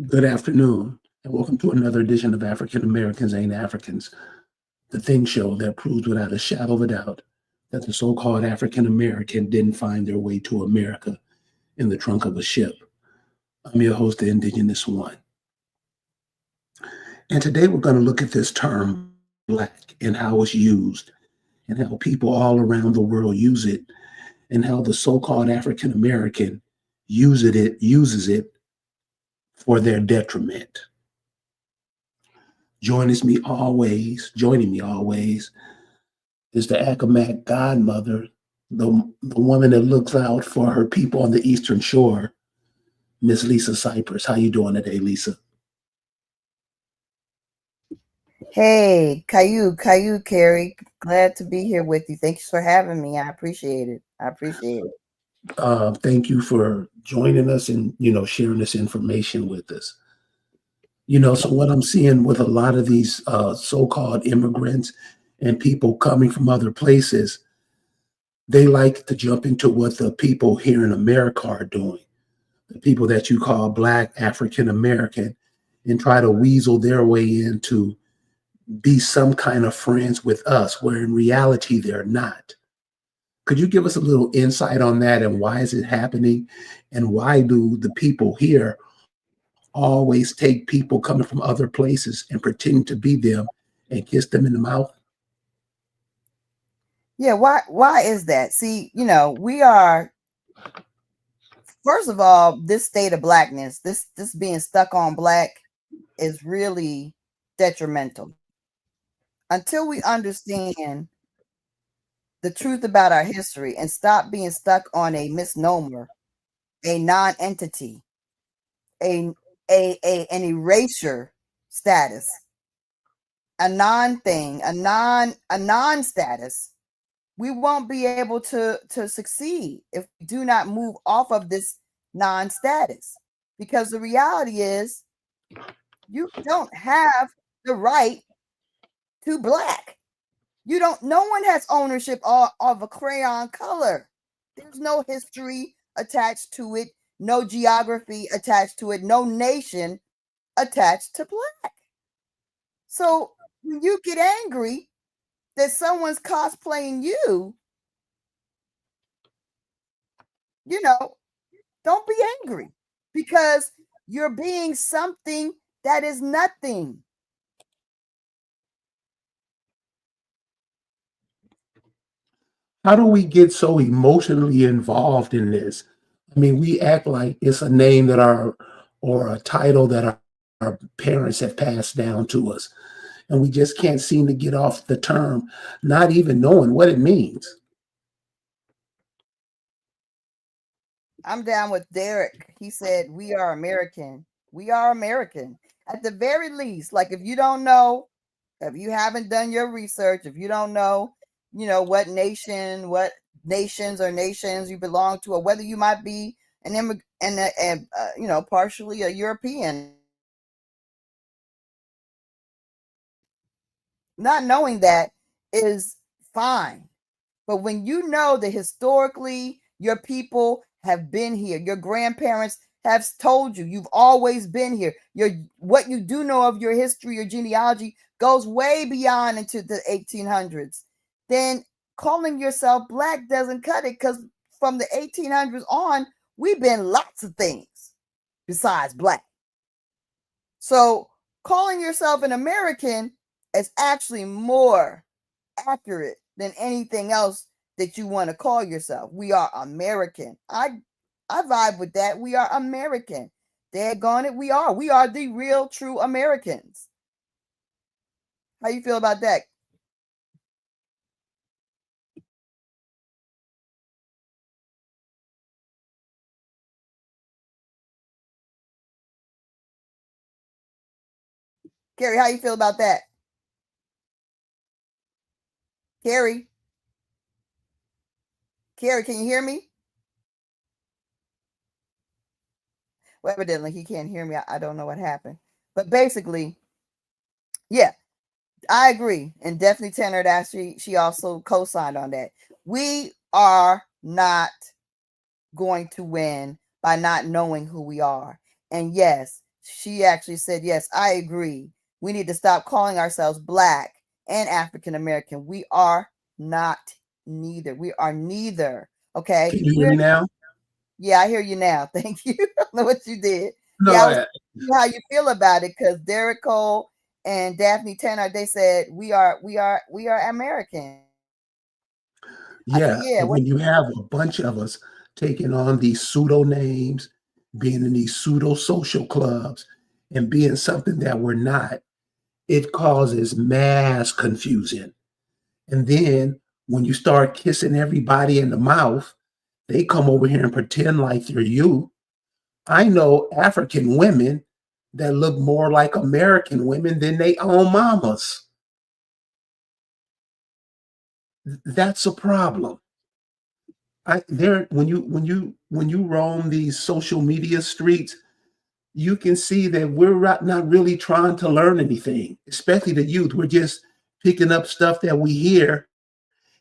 Good afternoon, and welcome to another edition of African Americans Ain't Africans, the thing show that proves without a shadow of a doubt that the so called African American didn't find their way to America in the trunk of a ship. I'm your host, the Indigenous One. And today we're going to look at this term, Black, and how it's used, and how people all around the world use it, and how the so called African American uses it for their detriment. Joining me always is the Accomack godmother, the woman that looks out for her people on the Eastern Shore, Miss Lisa Cypress. How you doing today, Lisa? Hey, Caillou, Carrie. Glad to be here with you. Thanks for having me. I appreciate it. Thank you for joining us and sharing this information with us. So what I'm seeing with a lot of these so-called immigrants and people coming from other places, they like to jump into what the people here in America are doing. The people that you call Black African American, and try to weasel their way into be some kind of friends with us, where in reality they're not. Could you give us a little insight on that, and why is it happening? And why do the people here always take people coming from other places and pretend to be them and kiss them in the mouth? Yeah, why is that? See, we are, first of all, this state of blackness, this being stuck on black is really detrimental. Until we understand the truth about our history and stop being stuck on a misnomer, a non-entity, a an erasure status, a non-thing, a non-status, we won't be able to succeed if we do not move off of this non-status. Because the reality is, you don't have the right to black. You don't. No one has ownership of a crayon color. There's no history attached to it, no geography attached to it, no nation attached to black. So when you get angry that someone's cosplaying you, don't be angry, because you're being something that is nothing. How do we get so emotionally involved in this? I mean, we act like it's a name that or a title that our parents have passed down to us. And we just can't seem to get off the term, not even knowing what it means. I'm down with Derek. He said, we are American. We are American. At the very least, like, if you don't know, if you haven't done your research, if you don't know, what nations or nations you belong to, or whether you might be an immigrant and partially a European, not knowing that is fine. But when you know that historically your people have been here, your grandparents have told you, you've always been here. What you do know of your history, your genealogy goes way beyond into the 1800s. Then calling yourself black doesn't cut it, because from the 1800s on, we've been lots of things besides black. So calling yourself an American is actually more accurate than anything else that you want to call yourself. We are American. I vibe with that. We are American. Daggone it, we are. We are the real, true Americans. How you feel about that? Carrie, how you feel about that? Carrie? Carrie, can you hear me? Well, evidently he can't hear me. I don't know what happened. But basically, yeah, I agree. And definitely Tanner, that she also co-signed on that. We are not going to win by not knowing who we are. And yes, She actually said, yes, I agree. We need to stop calling ourselves Black and African American. We are not neither. We are neither. Okay. Can you hear me now? Yeah, I hear you now. Thank you. I don't know what you did. No, Yeah, I was how you feel about it, because Derek Cole and Daphne Tanner, they said we are American. I said, yeah. yeah, And what when you have a bunch of us taking on these pseudo names, being in these pseudo social clubs, and being something that we're not, it causes mass confusion. And then when you start kissing everybody in the mouth, they come over here and pretend like they're you. I know African women that look more like American women than they own mamas. That's a problem. There when you roam these social media streets, you can see that we're not really trying to learn anything, especially the youth. We're just picking up stuff that we hear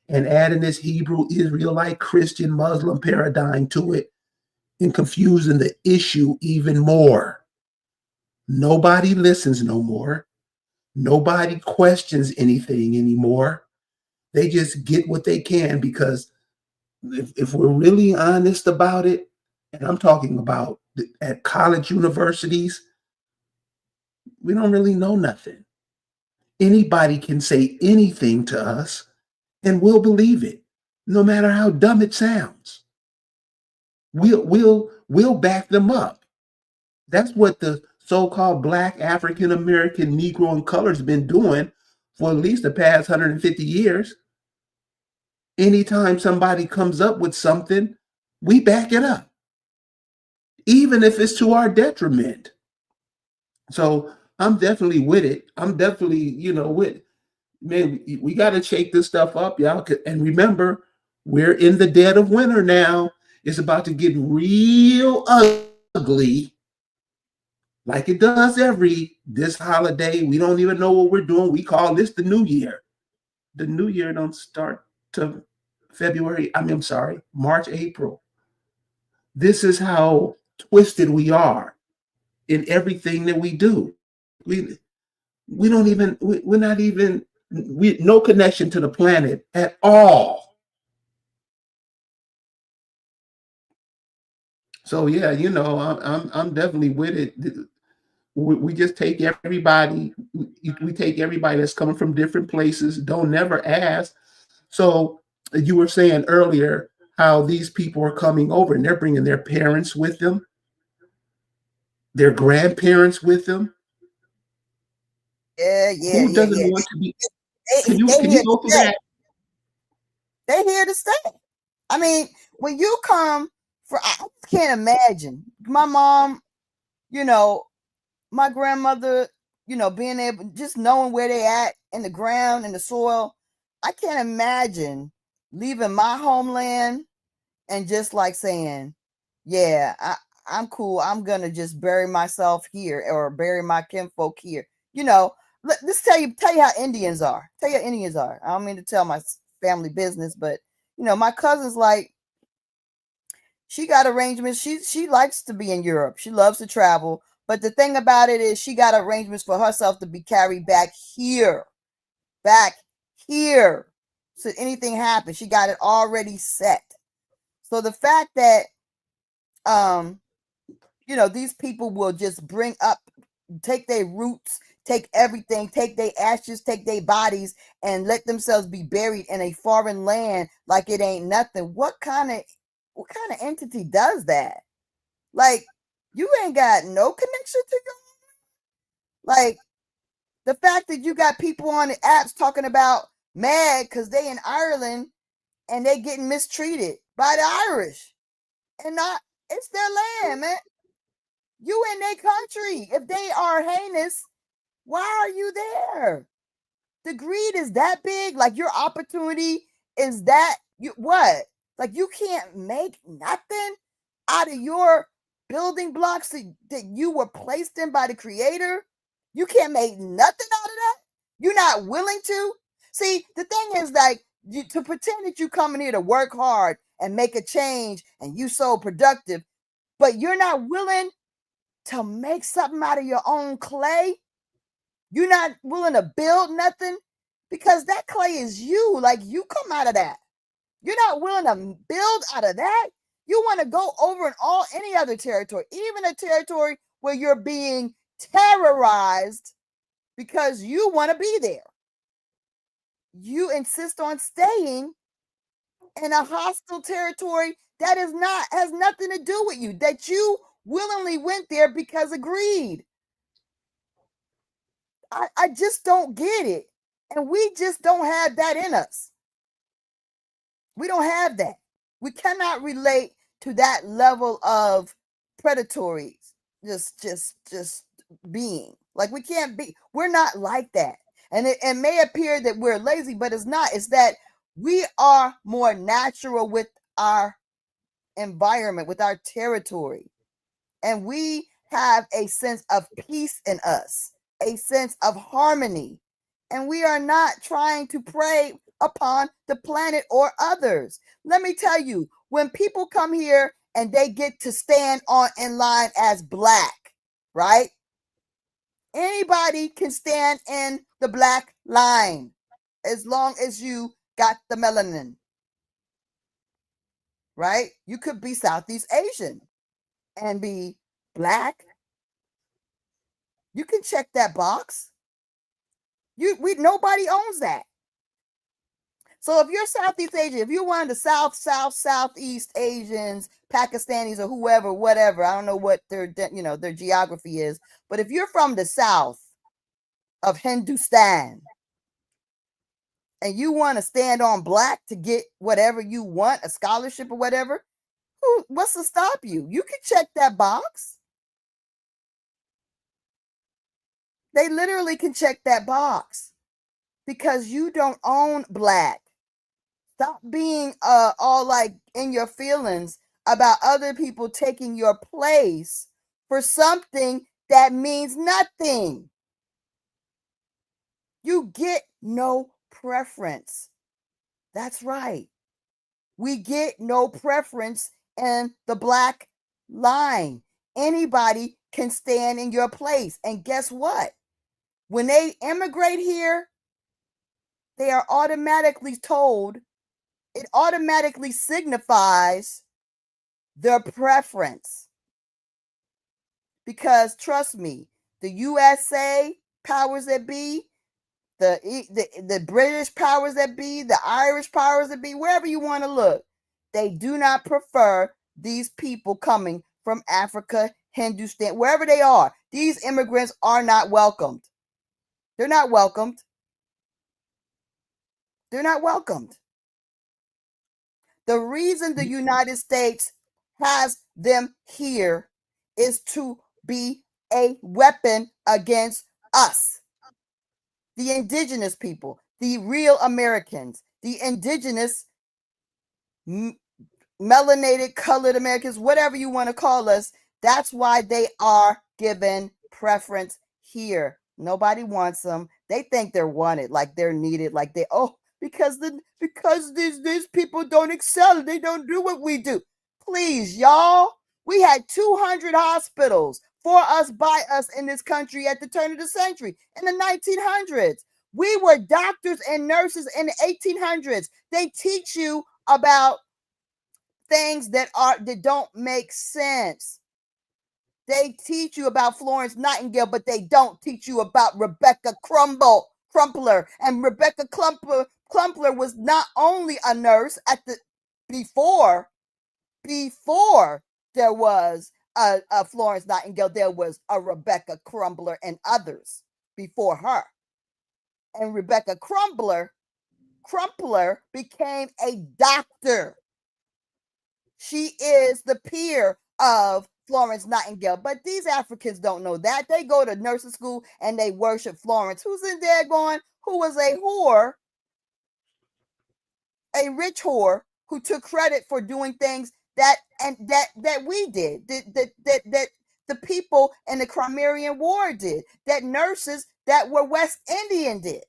and adding this Hebrew, Israelite, Christian, Muslim paradigm to it and confusing the issue even more. Nobody listens no more. Nobody questions anything anymore. They just get what they can because if we're really honest about it, and I'm talking about at college universities, we don't really know nothing. Anybody can say anything to us and we'll believe it, no matter how dumb it sounds. We'll back them up. That's what the so-called Black African American Negro and color's been doing for at least the past 150 years. Anytime somebody comes up with something, we back it up, even if it's to our detriment. So I'm definitely with it. I'm definitely, with man, we got to shake this stuff up, y'all. And remember, we're in the dead of winter now. It's about to get real ugly, like it does this holiday. We don't even know what we're doing. We call this the New Year. The New Year don't start to I'm sorry, March, April. This is how twisted we are in everything that we do. We don't even we're not even no connection to the planet at all. So yeah, I'm definitely with it. We just take everybody. We take everybody that's coming from different places. Don't never ask. So you were saying earlier how these people are coming over and they're bringing their parents with them, their grandparents with them. yeah, yeah, Who yeah, doesn't yeah. want to be? They, Can they you here to go through stay. that? They here to stay. I mean, when you come I can't imagine my mom, you know, my grandmother, being able, just knowing where they at in the ground, in the soil. I can't imagine leaving my homeland and just like saying, yeah, I'm cool. I'm gonna just bury myself here or bury my kinfolk here. Let's tell you how Indians are. Tell you how Indians are. I don't mean to tell my family business, but my cousin's like, she got arrangements. She likes to be in Europe. She loves to travel. But the thing about it is she got arrangements for herself to be carried back here. Back here. So anything happens, she got it already set. So the fact that these people will just bring up, take their roots, take everything, take their ashes, take their bodies, and let themselves be buried in a foreign land like it ain't nothing. What kind of entity does that? Like, you ain't got no connection to like the fact that you got people on the apps talking about mad because they in Ireland and they getting mistreated by the Irish. And not it's their land, man. You in their country. If they are heinous, why are you there? The greed is that big. Like, your opportunity is that you what? Like, you can't make nothing out of your building blocks that you were placed in by the creator. You can't make nothing out of that. You're not willing to. See, the thing is, like, to pretend that you coming here to work hard and make a change and you so productive, but you're not willing to make something out of your own clay. You're not willing to build nothing because that clay is you. Like, you come out of that. You're not willing to build out of that. You want to go over in any other territory, even a territory where you're being terrorized because you want to be there. You insist on staying in a hostile territory that has nothing to do with you, that you willingly went there because of greed. I just don't get it. And we just don't have that in us. We don't have that. We cannot relate to that level of predatory just being. Like, we can't be, we're not like that. And it may appear that we're lazy, but it's not. It's that we are more natural with our environment, with our territory. And we have a sense of peace in us, a sense of harmony. And we are not trying to prey upon the planet or others. Let me tell you, when people come here and they get to stand in line as Black, right? Anybody can stand in the Black line as long as you got the melanin, right? You could be Southeast Asian and be Black. You can check that box. Nobody owns that. So if you're Southeast Asian, if you're one of the Southeast Asians, Pakistanis, or whoever, whatever, I don't know what their geography is, but if you're from the South of Hindustan and you want to stand on Black to get whatever you want, a scholarship or whatever, what's to stop you? You can check that box. They literally can check that box because you don't own Black. Stop being all like in your feelings about other people taking your place for something that means nothing. You get no preference. That's right. We get no preference in the Black line. Anybody can stand in your place. And guess what? When they immigrate here, they are automatically told, it automatically signifies their preference. Because trust me, the USA powers that be, the British powers that be, the Irish powers that be, wherever you want to look, they do not prefer these people coming from Africa, Hindustan, wherever they are. These immigrants are not welcomed. They're not welcomed. They're not welcomed. The reason the United States has them here is to be a weapon against us, the indigenous people, the real Americans, the indigenous melanated, colored Americans, whatever you want to call us. That's why they are given preference here. Nobody wants them. They think they're wanted, like they're needed, like because these people don't excel. They don't do what we do. Please, y'all. We had 200 hospitals for us, by us in this country at the turn of the century in the 1900s. We were doctors and nurses in the 1800s. They teach you about things that don't make sense. They teach you about Florence Nightingale, but they don't teach you about Rebecca Crumpler. And Rebecca Crumpler was not only a nurse before there was a Florence Nightingale, there was a Rebecca Crumpler and others before her. And Rebecca Crumpler became a doctor. She is the peer of Florence Nightingale. But these Africans don't know that. They go to nursing school and they worship Florence, who's in there who was a whore, a rich whore, who took credit for doing things that we did, that the people in the Crimean War did, that nurses that were West Indian did.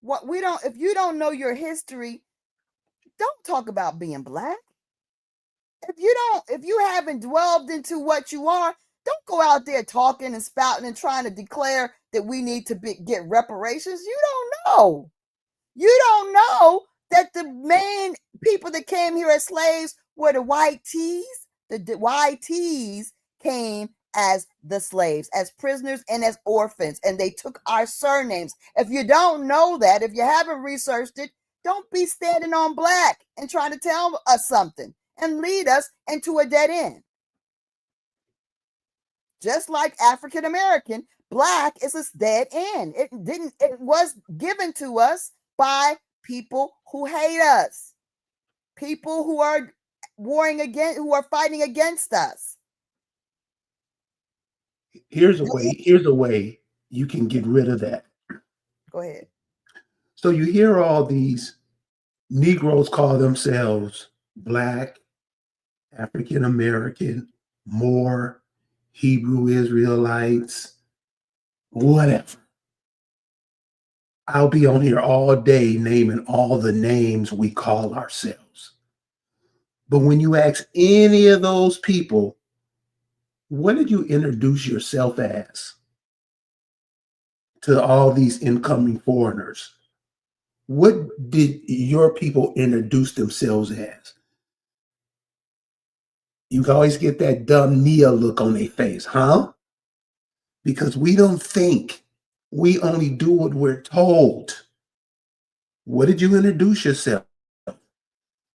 If you don't know your history, don't talk about being Black. If you haven't dwelled into what you are, don't go out there talking and spouting and trying to declare that we need to get reparations. You don't know. You don't know that the main people that came here as slaves were the white tees. The white tees came as the slaves, as prisoners and as orphans, and they took our surnames. If you don't know that, if you haven't researched it, don't be standing on black and trying to tell us something and lead us into a dead end. Just like African American, black is a dead end. It was given to us by people who hate us, people who are who are fighting against us. Here's a way you can get rid of that. Go ahead. So you hear all these Negroes call themselves Black, African American, Moor, Hebrew Israelites, whatever. I'll be on here all day naming all the names we call ourselves. But when you ask any of those people, what did you introduce yourself as to all these incoming foreigners? What did your people introduce themselves as? You can always get that dumb Nia look on their face, huh? Because we don't think. We only do what we're told. What did you introduce yourself?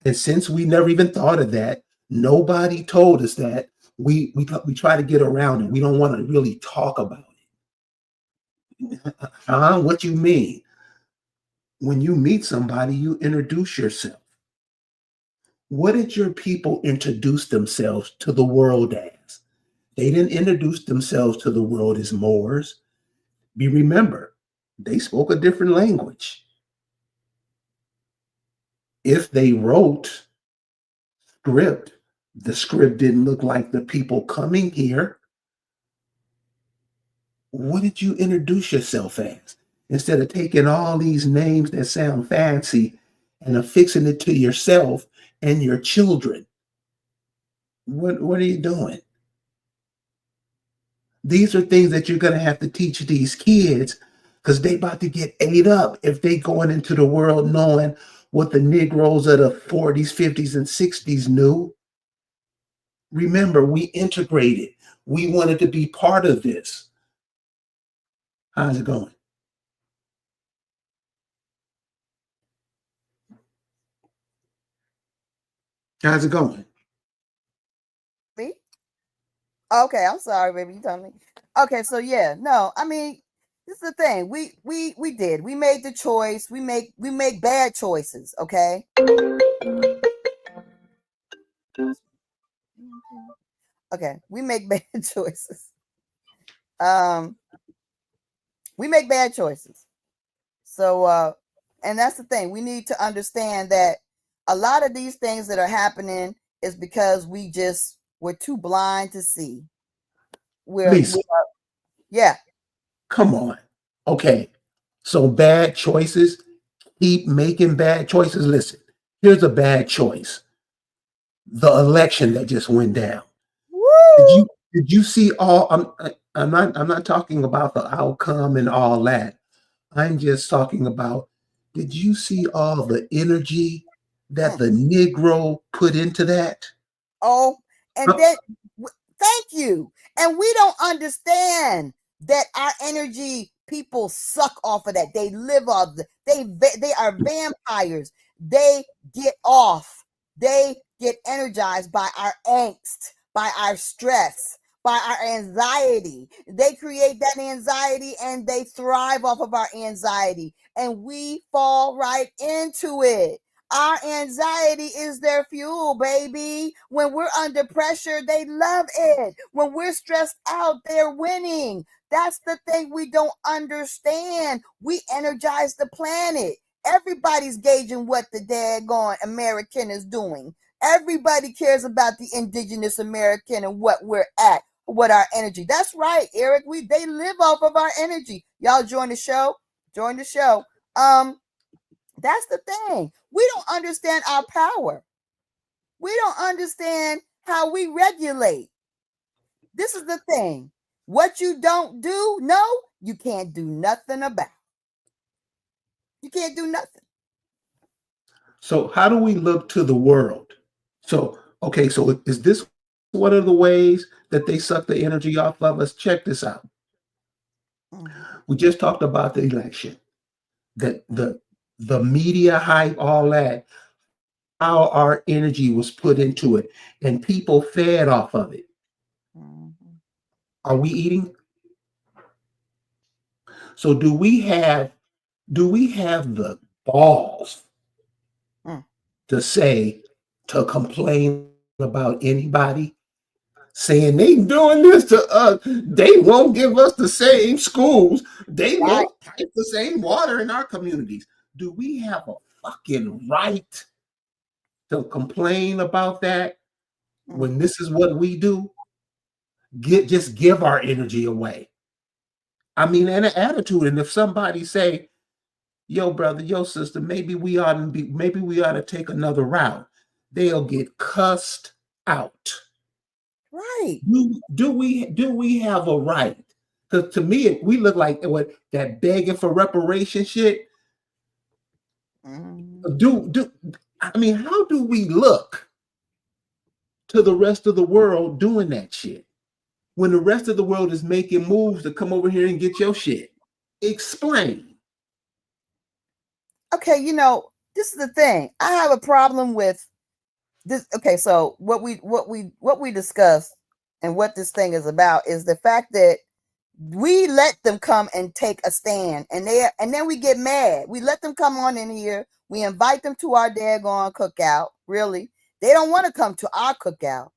And since we never even thought of that, nobody told us that. We try to get around it. We don't want to really talk about it. Huh? What you mean? When you meet somebody, you introduce yourself. What did your people introduce themselves to the world as? They didn't introduce themselves to the world as Moors. Remember, they spoke a different language. If they wrote script, the script didn't look like the people coming here. What did you introduce yourself as? Instead of taking all these names that sound fancy and affixing it to yourself and your children, what are you doing? These are things that you're going to have to teach these kids because they about to get ate up if they going into the world knowing what the Negroes of the 40s, 50s, and 60s knew. Remember, we integrated. We wanted to be part of this. How's it going? How's it going? Me? Okay, I'm sorry, baby. You told me. Okay, so yeah, no, I mean, this is the thing. We did. We made the choice. We make bad choices. Okay. Okay, we make bad choices. We make bad choices. So and that's the thing. We need to understand that a lot of these things that are happening is because we're too blind to see. Lisa, Yeah. come on. Okay. So bad choices, keep making bad choices. Listen, here's a bad choice. The election that just went down. Woo! Did you see all I'm not talking about the outcome and all that. I'm just talking about, did you see all the energy that the Negro put into that? Oh, and Uh, then thank you. And we don't understand that our energy people suck off of that. They live off they are vampires. They get off. They get energized by our angst, by our stress, by our anxiety. They create that anxiety and they thrive off of our anxiety. And we fall right into it. Our anxiety is their fuel, baby. When we're under pressure, they love it. When we're stressed out, they're winning. That's the thing we don't understand. We energize the planet. Everybody's gauging what the daggone American is doing. Everybody cares about the indigenous American and what we're at, what our energy. That's right, Eric. They live off of our energy. Y'all join the show. Join the show. That's the thing. We don't understand our power. We don't understand how we regulate. This is the thing. What you don't do, no, you can't do nothing about. You can't do nothing. So how do we look to the world? So, okay, so is this one of the ways that they suck the energy off of us? Check this out. Mhm. We just talked about the election, that the media hype, all that, how our energy was put into it, and people fed off of it. Mhm. Are we eating? So do we have the balls Mm. to say, to complain about anybody, saying they doing this to us? They won't give us the same schools. They Right. won't pipe the same water in our communities. Do we have a fucking right to complain about that when Mhm. this is what we do? Just give our energy away. I mean, and an attitude. And if somebody say, yo, brother, yo, sister, maybe we ought to take another route, they'll get cussed out. Right. Do we have a right? Because to me, we look like what that begging for reparation shit. Mhm. Do I mean, how do we look to the rest of the world doing that shit when the rest of the world is making moves to come over here and get your shit? Explain. Okay, this is the thing. I have a problem with this. Okay, so what we discussed and what this thing is about is the fact that we let them come and take a stand, and then we get mad. We let them come on in here. We invite them to our daggone cookout. Really, they don't want to come to our cookout.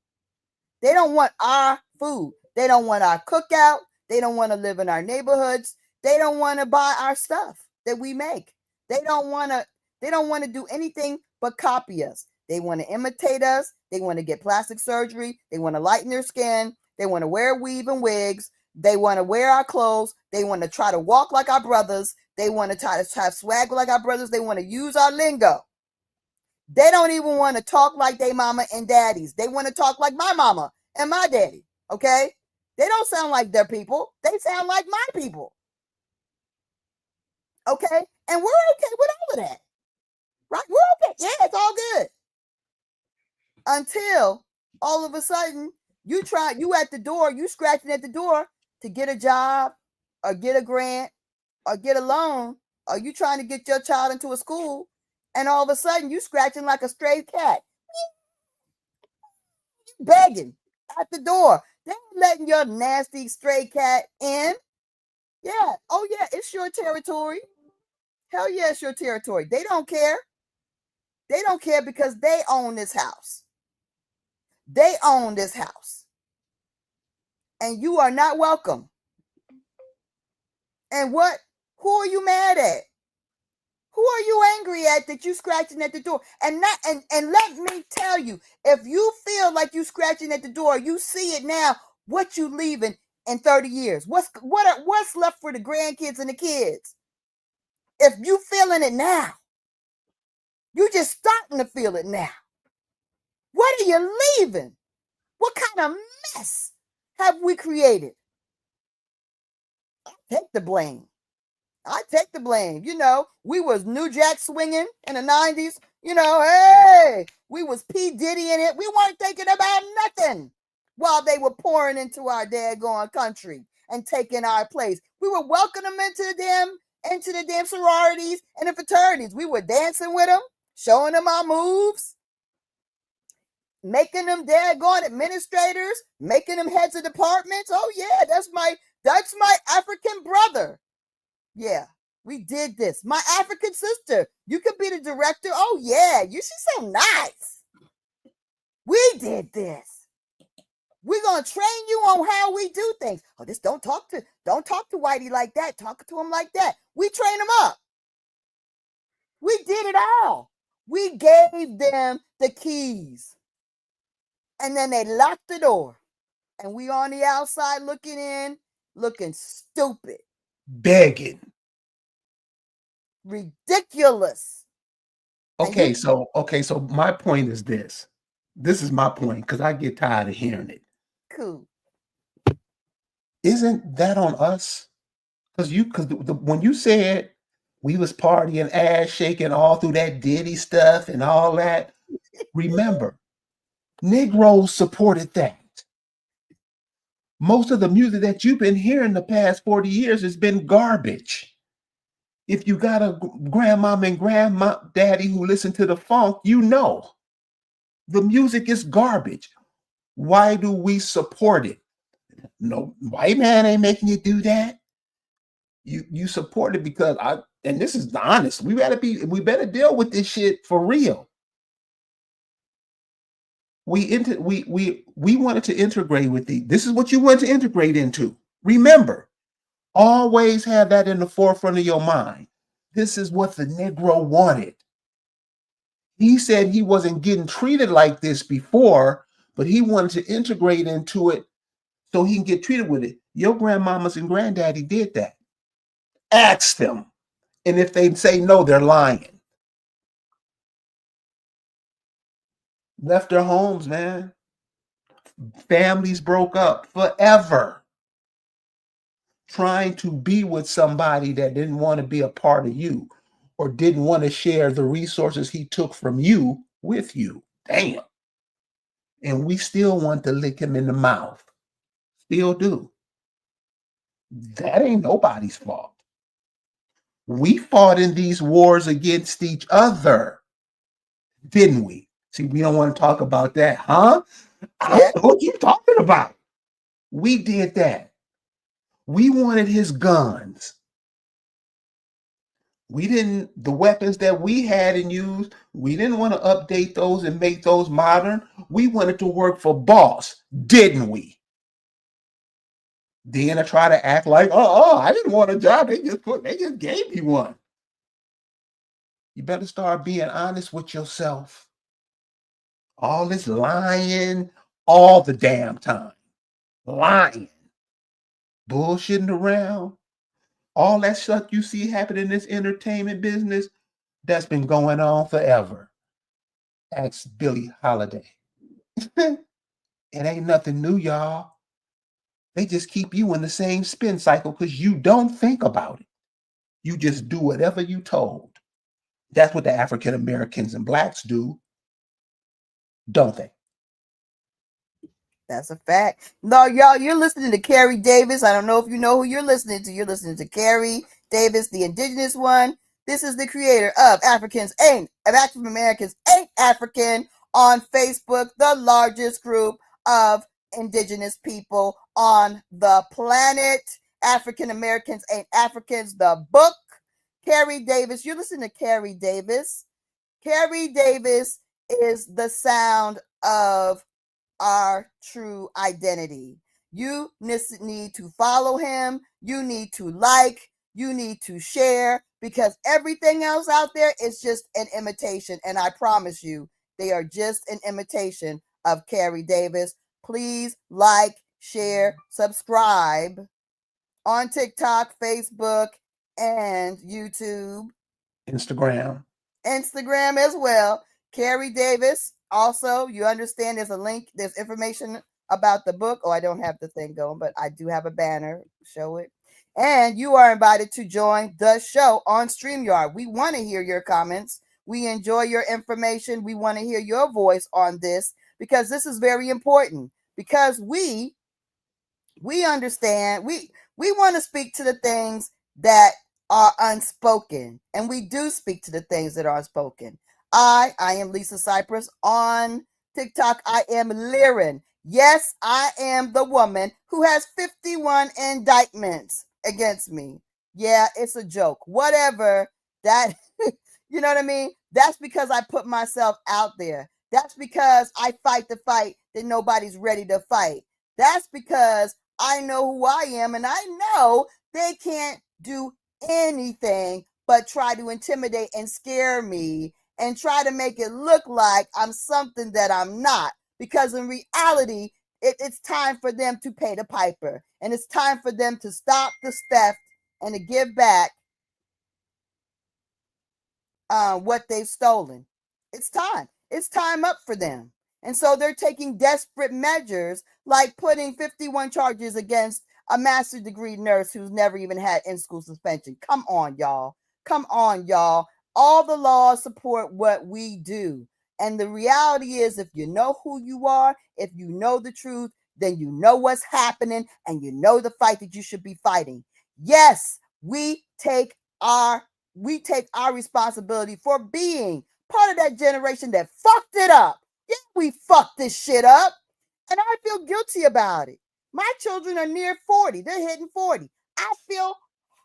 They don't want our food. They don't want our cookout. They don't want to live in our neighborhoods. They don't want to buy our stuff that we make. They don't want to they don't want to do anything but copy us. They want to imitate us. They want to get plastic surgery. They want to lighten their skin. They want to wear weave and wigs. They want to wear our clothes. They want to try to walk like our brothers. They want to try to have swag like our brothers. They want to use our lingo. They don't even want to talk like they mama and daddies. They want to talk like my mama and my daddy. Okay? They don't sound like their people. They sound like my people. Okay? And we're okay with all of that. Right? We're okay. Yeah, it's all good. Until all of a sudden you at the door, you scratching at the door to get a job or get a grant or get a loan, or you trying to get your child into a school, and all of a sudden you scratching like a stray cat, begging at the door. They ain't letting your nasty stray cat in. Yeah. Oh, yeah. It's your territory. Hell yeah, it's your territory. They don't care. They don't care because they own this house. They own this house. And you are not welcome. And what? Who are you mad at? Who are you angry at that you scratching at the door? And not and let me tell you, if you feel like you scratching at the door, you see it now, what you leaving in 30 years? What's left for the grandkids and the kids? If you feeling it now, you just starting to feel it now. What are you leaving? What kind of mess have we created? Take the blame. I take the blame. We was New Jack swinging in the 90s. Hey, we was P. Diddy in it. We weren't thinking about nothing while they were pouring into our daggone country and taking our place. We were welcoming them into the damn sororities and the fraternities. We were dancing with them, showing them our moves, making them daggone administrators, making them heads of departments. Oh yeah, that's my African brother. Yeah, we did this. My African sister, you could be the director. Oh yeah, she's so nice. We did this. We're gonna train you on how we do things. Oh, this don't talk to Whitey like that. Talk to him like that. We train him up. We did it all. We gave them the keys, and then they locked the door, and we on the outside looking in, looking stupid, Begging. ridiculous. And Okay, so my point is this. This is my point because I get tired of hearing it. Cool. Isn't that on us? Because when you said we was partying, ass shaking all through that Diddy stuff and all that, remember, Negroes supported that. Most of the music that you've been hearing the past 40 years has been garbage. If you got a grandmama and granddaddy who listen to the funk, you know the music is garbage. Why do we support it? No, white man ain't making you do that. You support it because and this is honest. We better deal with this shit for real. We wanted to integrate with this is what you want to integrate into. Remember, always have that in the forefront of your mind. This is what the Negro wanted. He said he wasn't getting treated like this before, but he wanted to integrate into it so he can get treated with it. Your grandmamas and granddaddy did that. Ask them. And if they say no, they're lying. Left their homes, man. Families broke up forever. Trying to be with somebody that didn't want to be a part of you or didn't want to share the resources he took from you with you. Damn. And we still want to lick him in the mouth. Still do. That ain't nobody's fault. We fought in these wars against each other, didn't we? See, we don't want to talk about that, huh? I Yeah. don't know what you talking about. We did that. We wanted his guns. The weapons that we had and used, we didn't want to update those and make those modern. We wanted to work for boss, didn't we? Then I try to act like, I didn't want a job. They just gave me one. You better start being honest with yourself. All this lying all the damn time. Lying. Bullshitting around. All that stuff you see happening in this entertainment business, that's been going on forever. Ask Billie Holiday. It ain't nothing new, y'all. They just keep you in the same spin cycle because you don't think about it. You just do whatever you told. That's what the African Americans and blacks do, don't they? That's a fact. No, y'all, you're listening to Carrie Davis. I don't know if you know who you're listening to. You're listening to Carrie Davis, the indigenous one. This is the creator of African Americans Ain't African on Facebook, the largest group of indigenous people on the planet. African Americans Ain't Africans, the book. Carrie Davis. You're listening to Carrie Davis. Carrie Davis is the sound of our true identity. You need to follow him. You need to like. You need to share because everything else out there is just an imitation. And I promise you, they are just an imitation of Carrie Davis. Please like, share, subscribe on TikTok, Facebook, and YouTube. Instagram. Instagram as well. Carrie Davis. Also, you understand there's a link, there's information about the book. Oh, I don't have the thing going, but I do have a banner. Show it. And you are invited to join the show on StreamYard. We want to hear your comments. We enjoy your information. We want to hear your voice on this because this is very important. Because we understand, we want to speak to the things that are unspoken, and we do speak to the things that are unspoken. I am Lisa Cypress on TikTok. I am Liren. Yes, I am the woman who has 51 indictments against me. Yeah, it's a joke. Whatever that, you know what I mean? That's because I put myself out there. That's because I fight the fight that nobody's ready to fight. That's because I know who I am, and I know they can't do anything but try to intimidate and scare me and try to make it look like I'm something that I'm not. Because in reality, it's time for them to pay the piper. And it's time for them to stop the theft and to give back what they've stolen. It's time. It's time up for them. And so they're taking desperate measures like putting 51 charges against a master's degree nurse who's never even had in-school suspension. Come on, y'all. Come on, y'all. All the laws support what we do. And the reality is, if you know who you are, if you know the truth, then you know what's happening and you know the fight that you should be fighting. Yes, we take our responsibility for being part of that generation that fucked it up. Yeah, we fucked this shit up. And I feel guilty about it. My children are near 40. They're hitting 40. I feel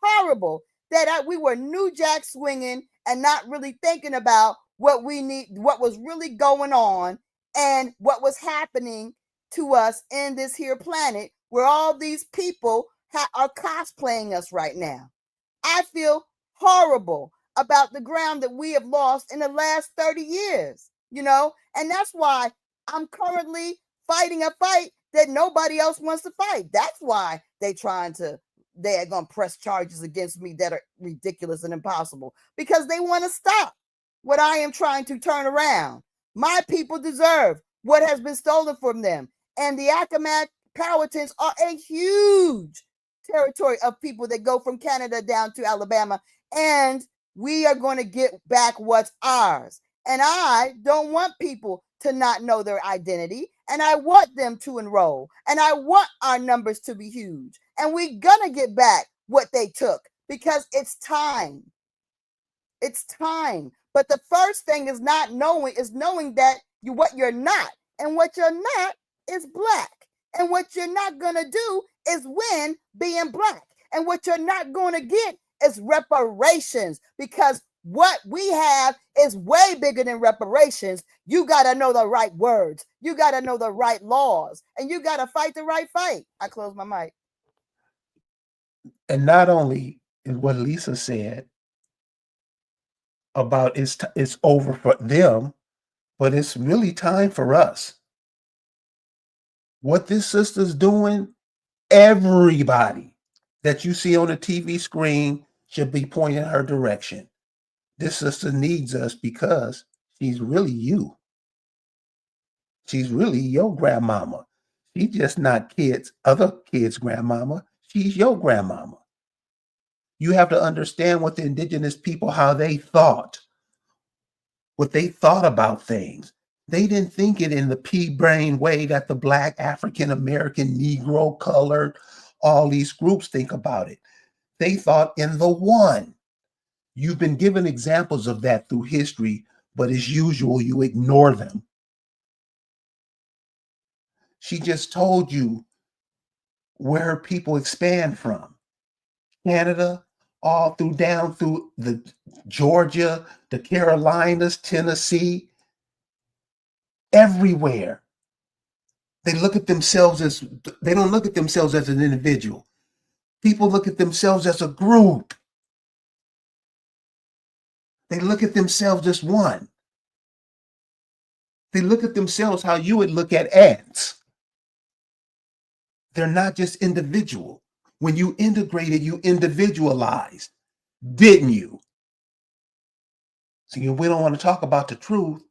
horrible that we were new jack swinging and not really thinking about what we need, what was really going on and what was happening to us in this here planet where all these people are cosplaying us right now. I feel horrible about the ground that we have lost in the last 30 years, and that's why I'm currently fighting a fight that nobody else wants to fight. That's why they're going to press charges against me that are ridiculous and impossible, because they want to stop what I am trying to turn around. My people deserve what has been stolen from them. And the Accomack Powhatans are a huge territory of people that go from Canada down to Alabama, and we are going to get back what's ours. And I don't want people to not know their identity, and I want them to enroll, and I want our numbers to be huge, and we're gonna get back what they took, because it's time. It's time. But the first thing is knowing that what you're not, and what you're not is Black. And what you're not going to do is win being Black. And what you're not going to get is reparations, because what we have is way bigger than reparations. You got to know the right words. You got to know the right laws, and you got to fight the right fight. I close my mic. And not only is what Lisa said about it's over for them, but it's really time for us. What this sister's doing, everybody that you see on the TV screen should be pointing her direction. This sister needs us because she's really you. She's really your grandmama. She's just not other kids' grandmama. She's your grandmama. You have to understand what the indigenous people, how they thought, what they thought about things. They didn't think it in the pea brain way that the Black, African American, Negro, colored, all these groups think about it. They thought in the one. You've been given examples of that through history, but as usual, you ignore them. She just told you where her people expand from. Canada, all through down through the Georgia, the Carolinas, Tennessee, everywhere. They don't look at themselves as an individual. People look at themselves as a group. They look at themselves as one. They look at themselves how you would look at ants. They're not just individual. When you integrated, you individualized, didn't you? So we don't want to talk about the truth.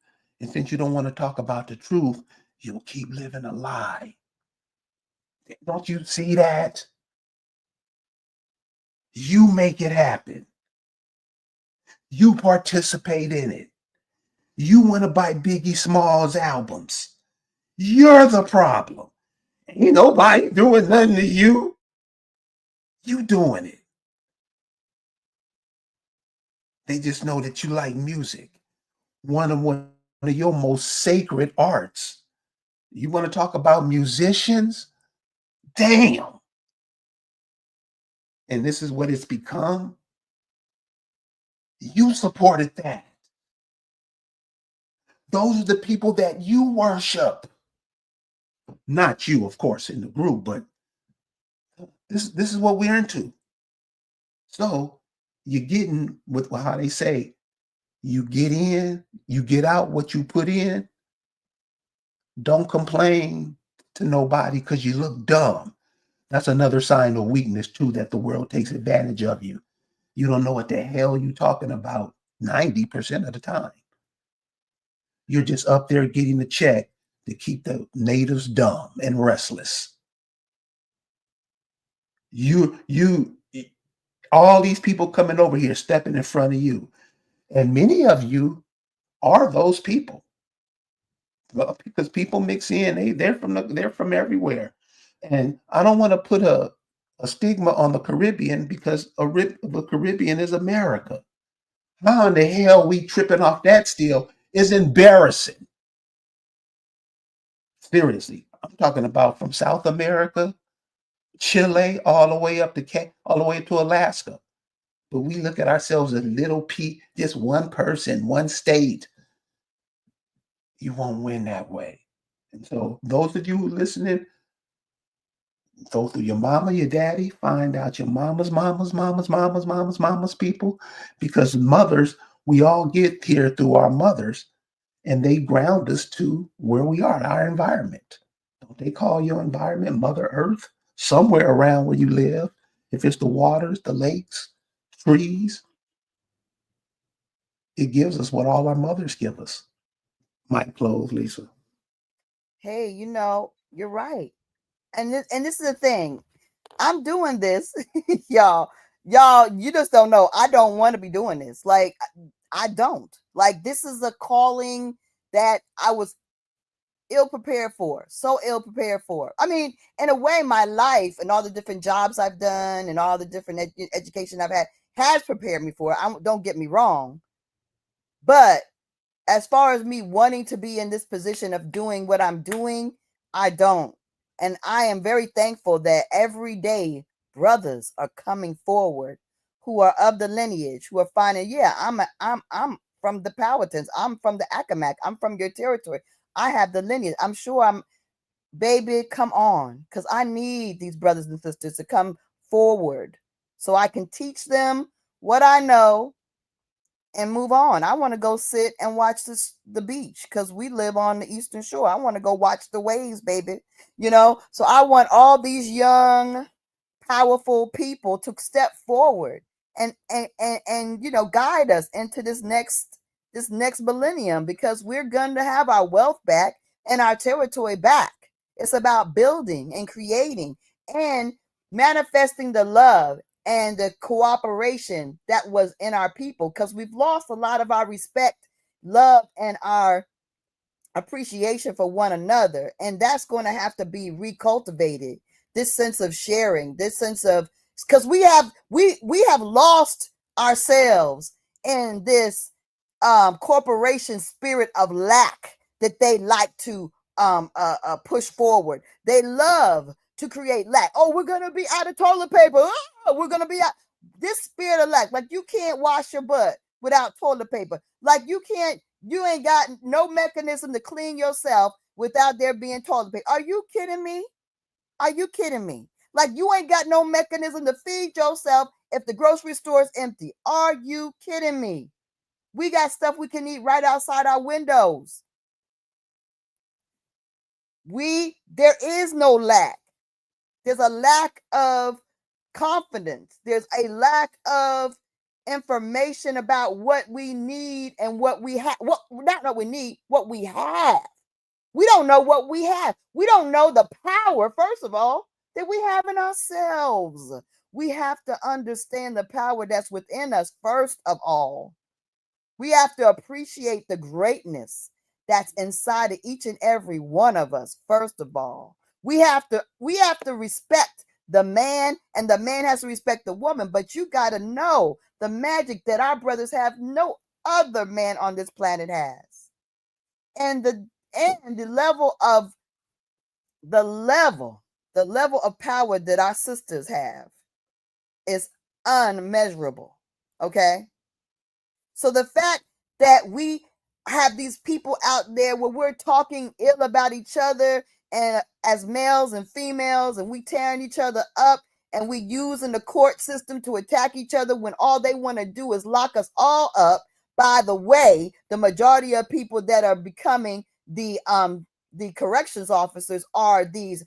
And since you don't want to talk about the truth, you'll keep living a lie. Don't you see that? You make it happen. You participate in it. You want to buy Biggie Smalls albums. You're the problem. Ain't nobody doing nothing to you. You doing it. They just know that you like music. One of your most sacred arts. You want to talk about musicians? Damn. And this is what it's become. You supported that. Those are the people that you worship. Not you, of course, in the group, but this is what we're into. So you're getting with how they say, you get in, you get out what you put in. Don't complain to nobody because you look dumb. That's another sign of weakness too, that the world takes advantage of you. You don't know what the hell you're talking about 90% of the time. You're just up there getting the check, to keep the natives dumb and restless. You all these people coming over here stepping in front of you. And many of you are those people. Well, because people mix in, they're from everywhere. And I don't want to put a stigma on the Caribbean because the Caribbean is America. How in the hell we tripping off that still is embarrassing. Seriously. I'm talking about from South America, Chile, all the way up to all the way to Alaska. But we look at ourselves as little just one person, one state. You won't win that way. And so those of you who listening, go through your mama, your daddy, find out your mama's people, because mothers, we all get here through our mothers, and they ground us to where we are, our environment. Don't they call your environment Mother Earth? Somewhere around where you live, if it's the waters, the lakes, trees, it gives us what all our mothers give us. Mic close, Lisa. Hey, you're right. And this is the thing. I'm doing this, y'all. Y'all, you just don't know. I don't want to be doing this. Like, I don't. Like, this is a calling that I was ill prepared for. So ill prepared for. I mean, in a way, my life and all the different jobs I've done and all the different education I've had has prepared me for it. Don't get me wrong. But as far as me wanting to be in this position of doing what I'm doing, I don't. And I am very thankful that every day brothers are coming forward who are of the lineage, who are finding, yeah, I'm from the Powhatans, I'm from the Accomack, I'm from your territory. I have the lineage. I'm sure baby, come on, because I need these brothers and sisters to come forward so I can teach them what I know and move on. I want to go sit and watch the beach because we live on the Eastern Shore. I want to go watch the waves, baby. So I want all these young, powerful people to step forward and guide us into this next millennium, because we're going to have our wealth back and our territory back. It's about building and creating and manifesting the love and the cooperation that was in our people, because we've lost a lot of our respect, love, and our appreciation for one another, and that's going to have to be recultivated. This sense of sharing, this sense of, because we have lost ourselves in this corporation spirit of lack that they like to push forward. They love to create lack. Oh, we're gonna be out of toilet paper. Oh, we're gonna be out. This spirit of lack, like you can't wash your butt without toilet paper. Like you ain't got no mechanism to clean yourself without there being toilet paper. Are you kidding me? Are you kidding me? Like you ain't got no mechanism to feed yourself if the grocery store is empty. Are you kidding me? We got stuff we can eat right outside our windows. There is no lack. There's a lack of confidence. There's a lack of information about what we need and what we have. Not what we need, what we have. We don't know what we have. We don't know the power, first of all, that we have in ourselves. We have to understand the power that's within us, first of all. We have to appreciate the greatness that's inside of each and every one of us, first of all. We have to respect the man, and the man has to respect the woman. But you got to know the magic that our brothers have, no other man on this planet has. And the level of power that our sisters have is unmeasurable. Okay? So the fact that we have these people out there where we're talking ill about each other, and as males and females, and we tearing each other up, and we using the court system to attack each other when all they want to do is lock us all up. By the way, the majority of people that are becoming the corrections officers are these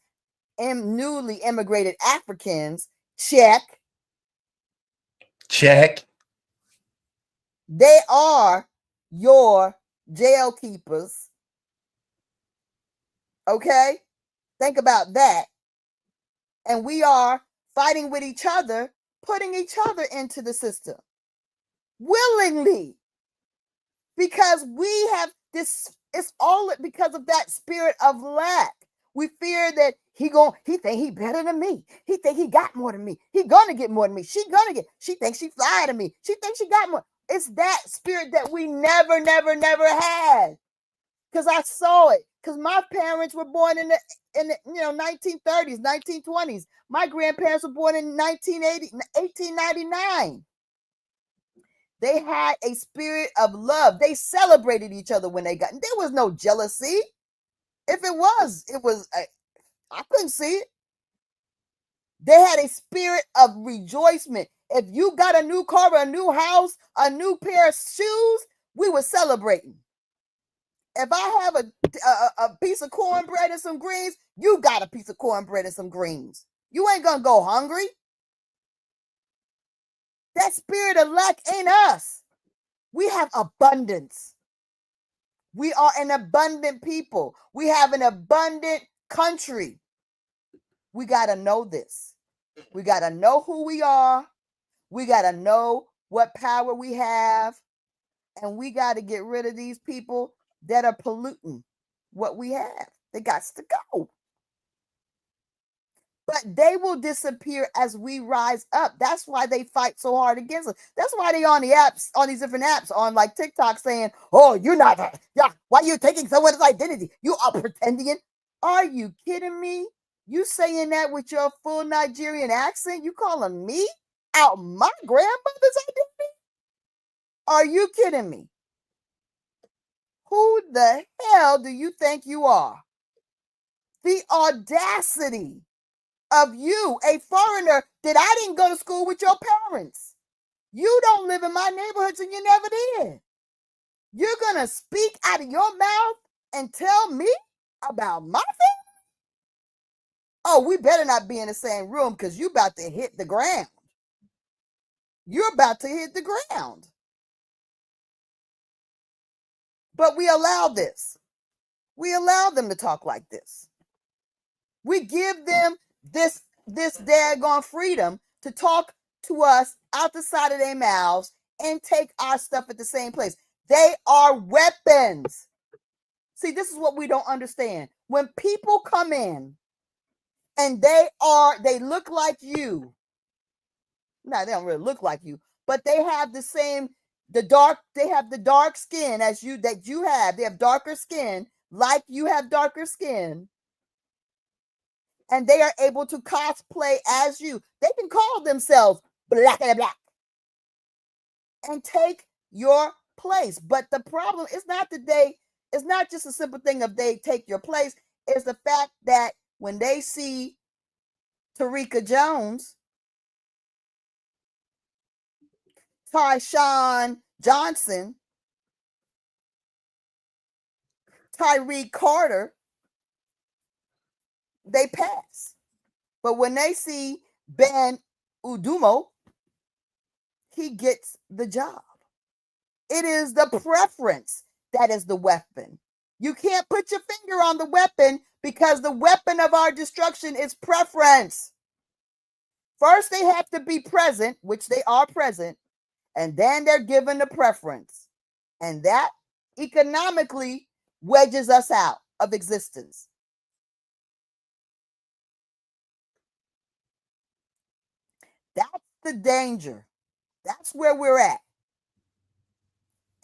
newly immigrated Africans. Check. They are your jail keepers. Okay? Think about that. And we are fighting with each other, putting each other into the system willingly, because we have this. It's all because of that spirit of lack. We fear that he think he better than me. He think he got more than me. He gonna get more than me. She thinks she fly to me. She thinks she got more. It's that spirit that we never had. Because I saw it. Because my parents were born in the 1930s, 1920s. My grandparents were born in 1899. They had a spirit of love. They celebrated each other when they got. There was no jealousy. If it was, I couldn't see it. They had a spirit of rejoicement. If you got a new car, a new house, a new pair of shoes, we were celebrating. If I have a piece of cornbread and some greens, you got a piece of cornbread and some greens. You ain't gonna go hungry. That spirit of lack ain't us. We have abundance. We are an abundant people. We have an abundant country. We got to know this. We got to know who we are. We got to know what power we have. And we got to get rid of these people that are polluting what we have. They got to go. But they will disappear as we rise up. That's why they fight so hard against us. That's why they on the apps, on these different apps, on like TikTok saying, "Oh, you're not that. Yeah, why are you taking someone's identity? You are pretending." Are you kidding me? You saying that with your full Nigerian accent? You calling me out my grandmother's identity? Are you kidding me? Who the hell do you think you are? The audacity of you, a foreigner, that I didn't go to school with your parents. You don't live in my neighborhood, and you never did. You're going to speak out of your mouth and tell me about my family? Oh, we better not be in the same room, because you about to hit the ground. You're about to hit the ground. But we allow this. We allow them to talk like this. We give them this daggone freedom to talk to us out the side of their mouths and take our stuff at the same place. They are weapons. See, this is what we don't understand. When people come in and they look like you. No, they don't really look like you, but they have they have the dark skin as you that you have. They have darker skin, like you have darker skin. And they are able to cosplay as you. They can call themselves black and take your place. But the problem is not that it's not just a simple thing of they take your place. It's the fact that when they see Tarika Jones, Tyshawn Johnson, Tyreek Carter, they pass. But when they see Ben Udumo, he gets the job. It is the preference that is the weapon. You can't put your finger on the weapon, because the weapon of our destruction is preference. First, they have to be present, which they are present, and then they're given the preference. And that economically wedges us out of existence. That's the danger. That's where we're at.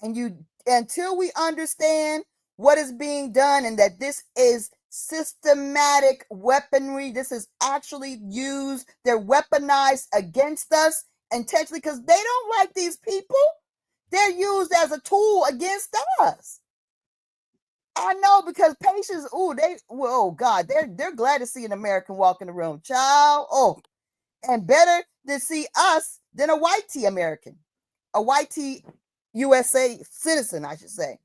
And until we understand what is being done, and that this is systematic weaponry, this is actually used, they're weaponized against us intentionally, because they don't like these people. They're used as a tool against us. I know, because patients, God, they're glad to see an American walk in the room, child. And better to see us than a white T American, a white T USA citizen, I should say.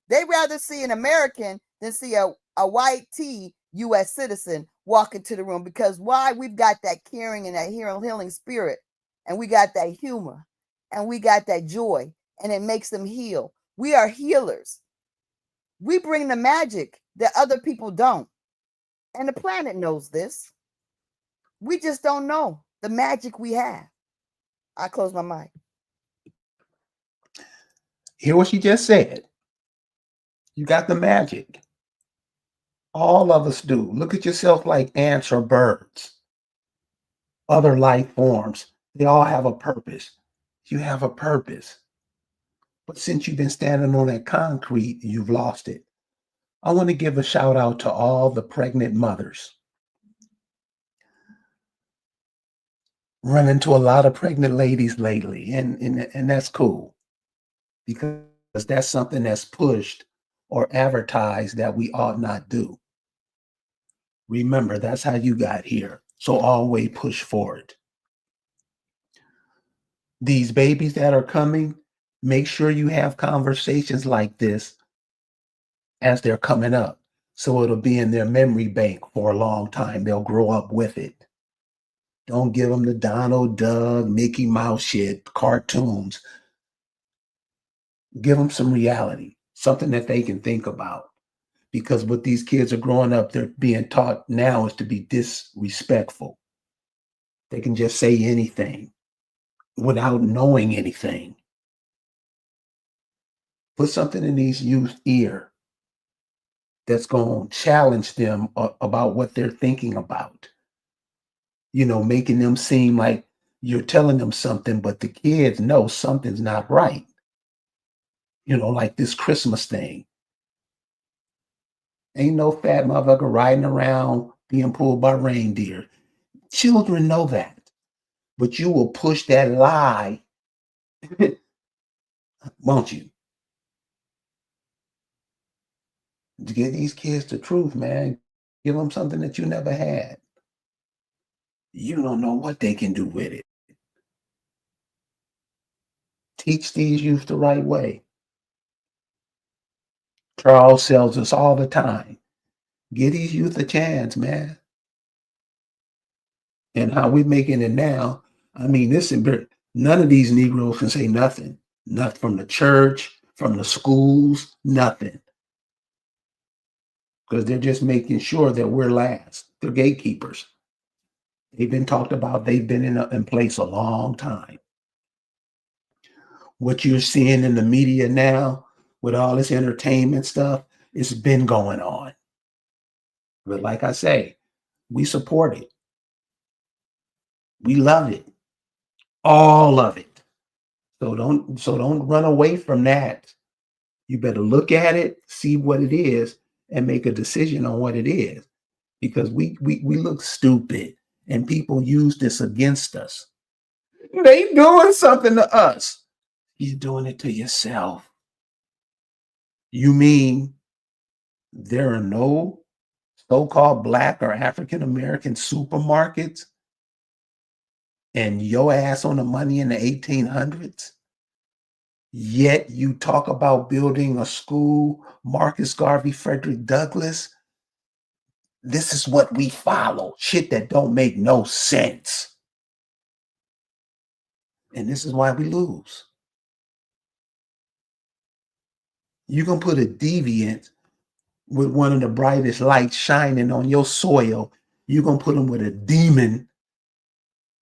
They rather see an American than see a white T US citizen walk into the room, because why? We've got that caring and that healing spirit, and we got that humor, and we got that joy, and it makes them heal. We are healers. We bring the magic that other people don't. And the planet knows this. We just don't know the magic we have. I close my mic. Hear what she just said. You got the magic. All of us do. Look at yourself like ants or birds, other life forms. They all have a purpose. You have a purpose. But since you've been standing on that concrete, you've lost it. I want to give a shout out to all the pregnant mothers. Run into a lot of pregnant ladies lately, and that's cool because that's something that's pushed or advertised that we ought not do. Remember, that's how you got here. So always push forward. These babies that are coming, make sure you have conversations like this as they're coming up. So it'll be in their memory bank for a long time. They'll grow up with it. Don't give them the Donald Duck, Mickey Mouse shit, cartoons. Give them some reality, something that they can think about. Because what these kids are growing up, they're being taught now is to be disrespectful. They can just say anything without knowing anything. Put something in these youth ear that's going to challenge them about what they're thinking about. Making them seem like you're telling them something, but the kids know something's not right. Like this Christmas thing. Ain't no fat motherfucker riding around being pulled by reindeer. Children know that. But you will push that lie, won't you? To give these kids the truth, man. Give them something that you never had. You don't know what they can do with it. Teach these youth the right way. Charles tells us all the time. Give these youth a chance, man. And how we making it now, I mean, none of these Negroes can say nothing. Nothing from the church, from the schools, nothing. Because they're just making sure that we're last. They're gatekeepers. They've been talked about. They've been in place a long time. What you're seeing in the media now with all this entertainment stuff, it's been going on. But like I say, we support it. We love it. All of it. So don't run away from that. You better look at it, see what it is, and make a decision on what it is. Because we look stupid and people use this against us. They doing something to us. You're doing it to yourself. You mean there are no so-called Black or African American supermarkets and your ass on the money in the 1800s? Yet you talk about building a school, Marcus Garvey, Frederick Douglass. This is what we follow. Shit that don't make no sense. And this is why we lose. You can put a deviant with one of the brightest lights shining on your soil. You're going to put them with a demon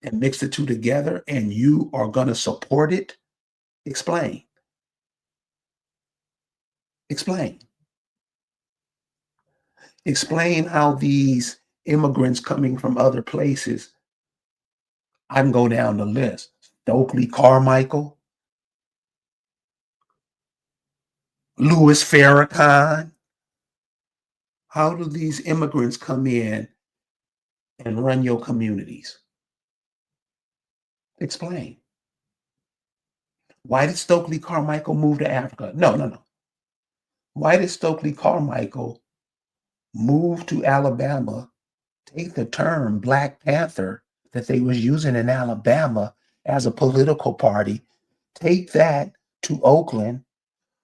and mix the two together, and you are going to support it? Explain. Explain. Explain how these immigrants coming from other places, I can go down the list. Stokely Carmichael, Louis Farrakhan. How do these immigrants come in and run your communities? Explain. Why did Stokely Carmichael move to Africa? No. Why did Stokely Carmichael move to Alabama, take the term Black Panther that they was using in Alabama as a political party, take that to Oakland,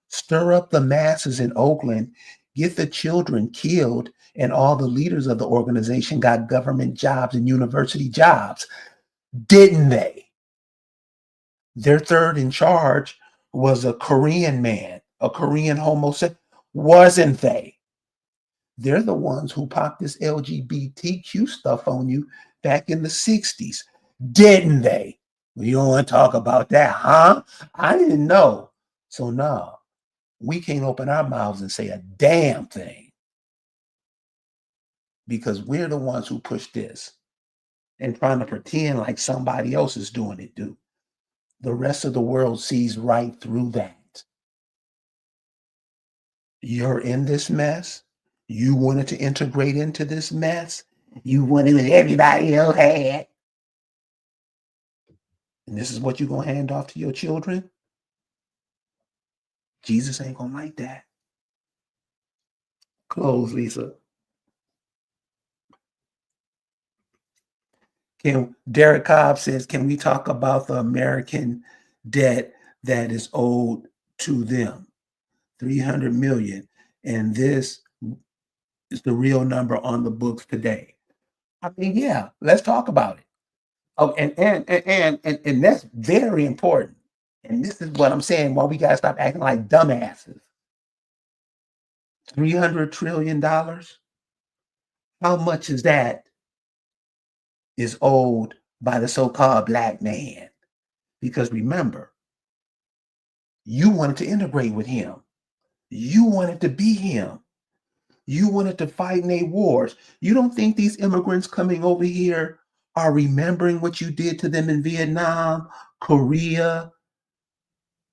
stir up the masses in Oakland, get the children killed, and all the leaders of the organization got government jobs and university jobs? Didn't they? Their third in charge was a Korean man, a Korean homosexual. Wasn't they? They're the ones who popped this LGBTQ stuff on you back in the 60s, didn't they? You don't want to talk about that, huh? I didn't know. So, no, we can't open our mouths and say a damn thing because we're the ones who push this and trying to pretend like somebody else is doing it, dude. The rest of the world sees right through that. You're in this mess. You wanted to integrate into this mess. You wanted what everybody else had. And this is what you're going to hand off to your children? Jesus ain't going to like that. Close, Lisa. Derek Cobb says, can we talk about the American debt that is owed to them? 300 million. And this is the real number on the books today. I mean, yeah, let's talk about it. Oh, and that's very important. And this is what I'm saying, why we gotta stop acting like dumbasses. $300 trillion. How much is that is owed by the so-called black man? Because remember, you wanted to integrate with him. You wanted to be him. You wanted to fight in their wars. You don't think these immigrants coming over here are remembering what you did to them in Vietnam, Korea,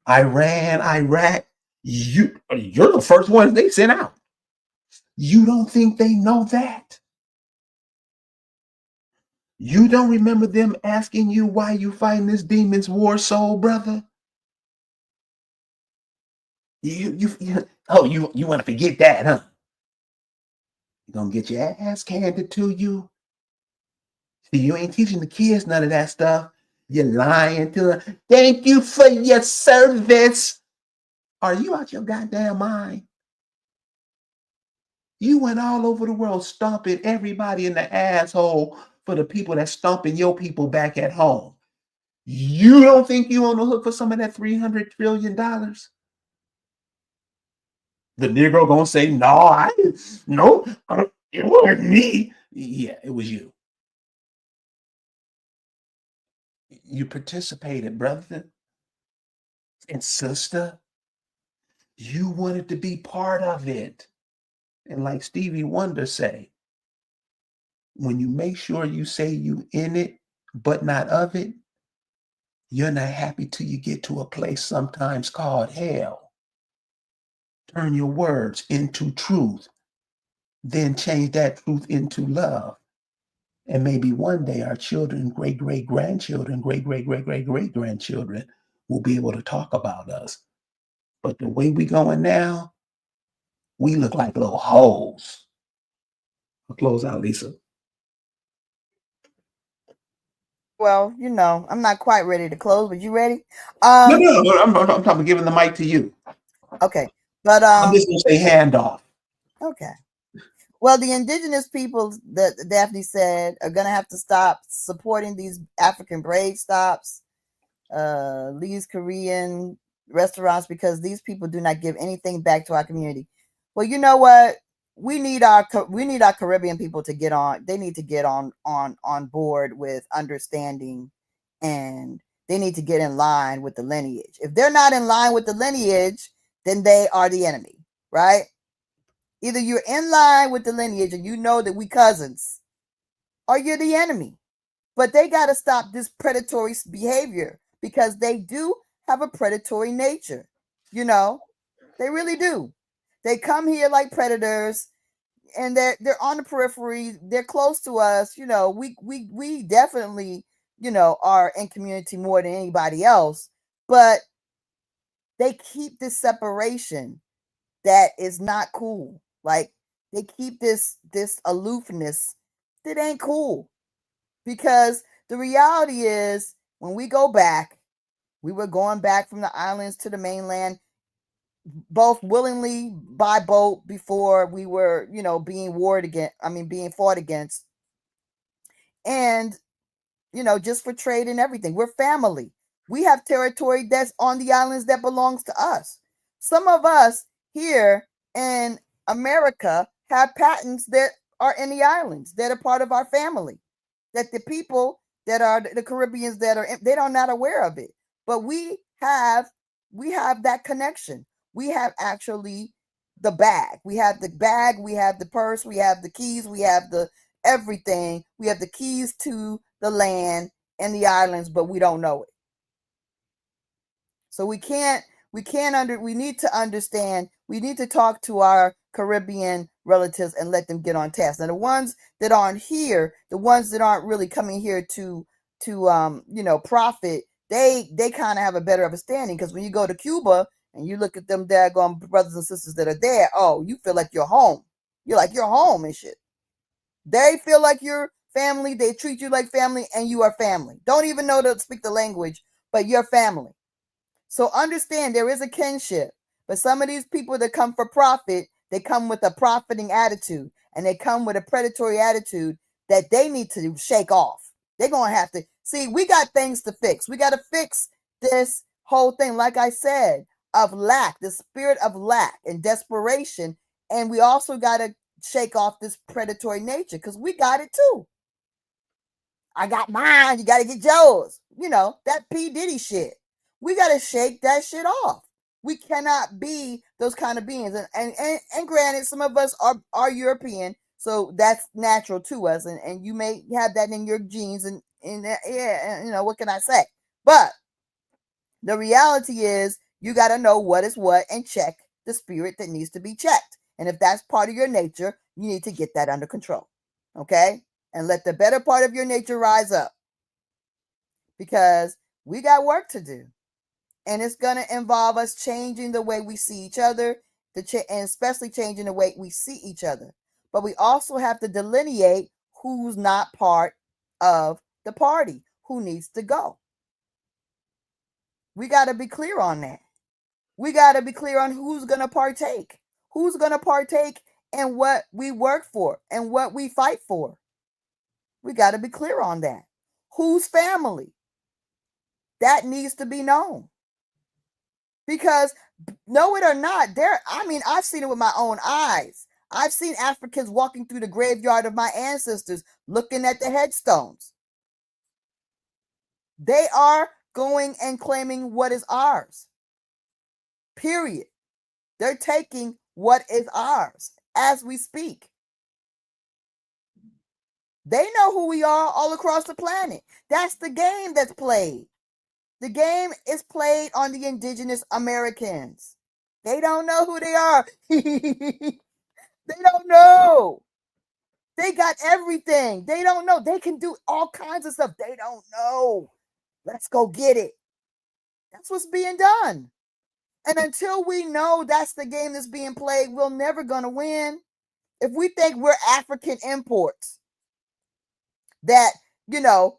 Iran, Iraq? You're the first ones they sent out. You don't think they know that? You don't remember them asking you why you fighting this demon's war, soul brother? You want to forget that, huh? You're gonna get your ass handed to you. See, you ain't teaching the kids none of that stuff. You're lying to them. Thank you for your service. Are you out your goddamn mind? You went all over the world stomping everybody in the asshole for the people that's stomping your people back at home. You don't think you on the hook for some of that $300 trillion? The Negro gonna say, no, it wasn't me. Yeah, it was you. You participated, brother and sister. You wanted to be part of it. And like Stevie Wonder say, when you make sure you say you in it, but not of it, you're not happy till you get to a place sometimes called hell. Turn your words into truth, then change that truth into love. And maybe one day our children, great-great-grandchildren, great-great-great-great-great-grandchildren will be able to talk about us. But the way we going now, we look like little hoes. I'll close out, Lisa. Well, I'm not quite ready to close, but you ready? No, I'm talking giving the mic to you. Okay. But I'm just gonna say handoff. okay. Well, the indigenous peoples that Daphne said are gonna have to stop supporting these African braid stops, these Korean restaurants, because these people do not give anything back to our community. Well, you know what? We need our Caribbean people to get on. They need to get on board with understanding, and they need to get in line with the lineage. If they're not in line with the lineage, then they are the enemy, right? Either you're in line with the lineage and you know that we cousins, or you're the enemy. But they got to stop this predatory behavior, because they do have a predatory nature. They really do. They come here like predators, and they're on the periphery. They're close to us. We definitely, are in community more than anybody else. But they keep this separation that is not cool. Like, they keep this aloofness that ain't cool. Because the reality is, when we go back, we were going back from the islands to the mainland, both willingly by boat before we were, being being fought against. And, just for trade and everything. We're family. We have territory that's on the islands that belongs to us. Some of us here in America have patents that are in the islands that are part of our family, that the people that are the Caribbeans that are they are not aware of it. But we have that connection. We have actually the bag. We have the bag, we have the purse, we have the keys, we have the everything. We have the keys to the land and the islands, but we don't know it. So we need to understand, we need to talk to our Caribbean relatives and let them get on task. And the ones that aren't here, the ones that aren't really coming here to profit, they kind of have a better understanding, because when you go to Cuba and you look at them daggone brothers and sisters that are there, oh, you feel like you're home. You're like you're home and shit. They feel like you're family. They treat you like family, and you are family. Don't even know to speak the language, but you're family. So understand there is a kinship. But some of these people that come for profit, they come with a profiting attitude, and they come with a predatory attitude that they need to shake off. They're going to have to see, we got things to fix. We got to fix this whole thing, like I said, of lack, the spirit of lack and desperation. And we also got to shake off this predatory nature, because we got it too. I got mine, you got to get yours. That P. Diddy shit. We got to shake that shit off. We cannot be those kind of beings. And granted, some of us are European, so that's natural to us. And you may have that in your genes. And yeah, what can I say? But the reality is, you got to know what is what and check the spirit that needs to be checked. And if that's part of your nature, you need to get that under control. Okay? And let the better part of your nature rise up, because we got work to do. And it's going to involve us changing the way we see each other, and especially changing the way we see each other. But we also have to delineate who's not part of the party, who needs to go. We got to be clear on that. We got to be clear on who's going to partake. Who's going to partake in what we work for and what we fight for. We got to be clear on that. Whose family? That needs to be known. Because, know it or not, I've seen it with my own eyes. I've seen Africans walking through the graveyard of my ancestors, looking at the headstones. They are going and claiming what is ours. Period. They're taking what is ours as we speak. They know who we are all across the planet. That's the game that's played. The game is played on the indigenous Americans. They don't know who they are. They don't know. They got everything. They don't know. They can do all kinds of stuff. They don't know. Let's go get it. That's what's being done. And until we know that's the game that's being played, we're never going to win. If we think we're African imports that,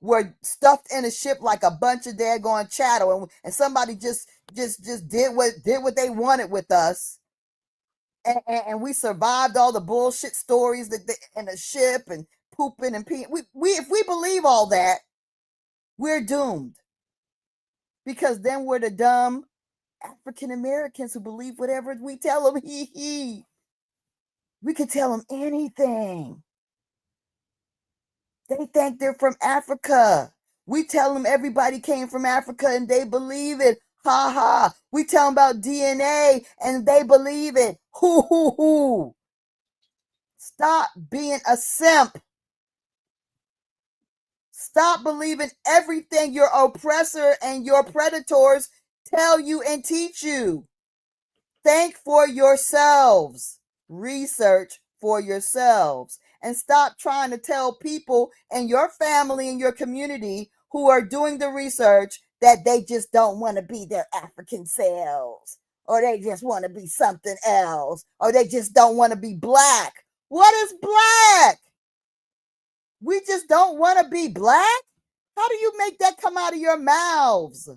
were stuffed in a ship like a bunch of daggone chattel, and somebody just did what they wanted with us, and we survived all the bullshit stories in the ship and pooping and peeing. If we believe all that, we're doomed, because then we're the dumb African Americans who believe whatever we tell them. We could tell them anything. They think they're from Africa. We tell them everybody came from Africa and they believe it. Ha ha. We tell them about DNA and they believe it. Hoo hoo hoo. Stop being a simp. Stop believing everything your oppressor and your predators tell you and teach you. Think for yourselves. Research for yourselves. And stop trying to tell people in your family and your community who are doing the research that they just don't want to be their African selves, or they just want to be something else, or they just don't want to be black. What is black? We just don't want to be black? How do you make that come out of your mouths?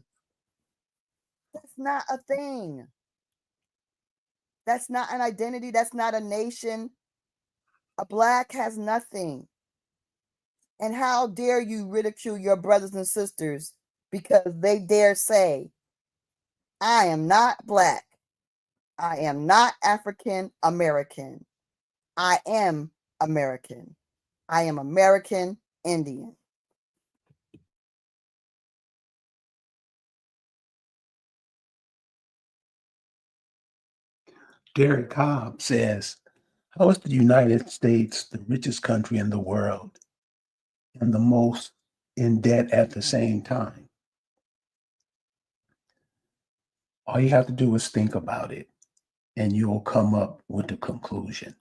That's not a thing. That's not an identity. That's not a nation. A black has nothing. And how dare you ridicule your brothers and sisters because they dare say, I am not black. I am not African American. I am American. I am American Indian. Derek Cobb says, how is the United States the richest country in the world and the most in debt at the same time? All you have to do is think about it and you'll come up with the conclusion.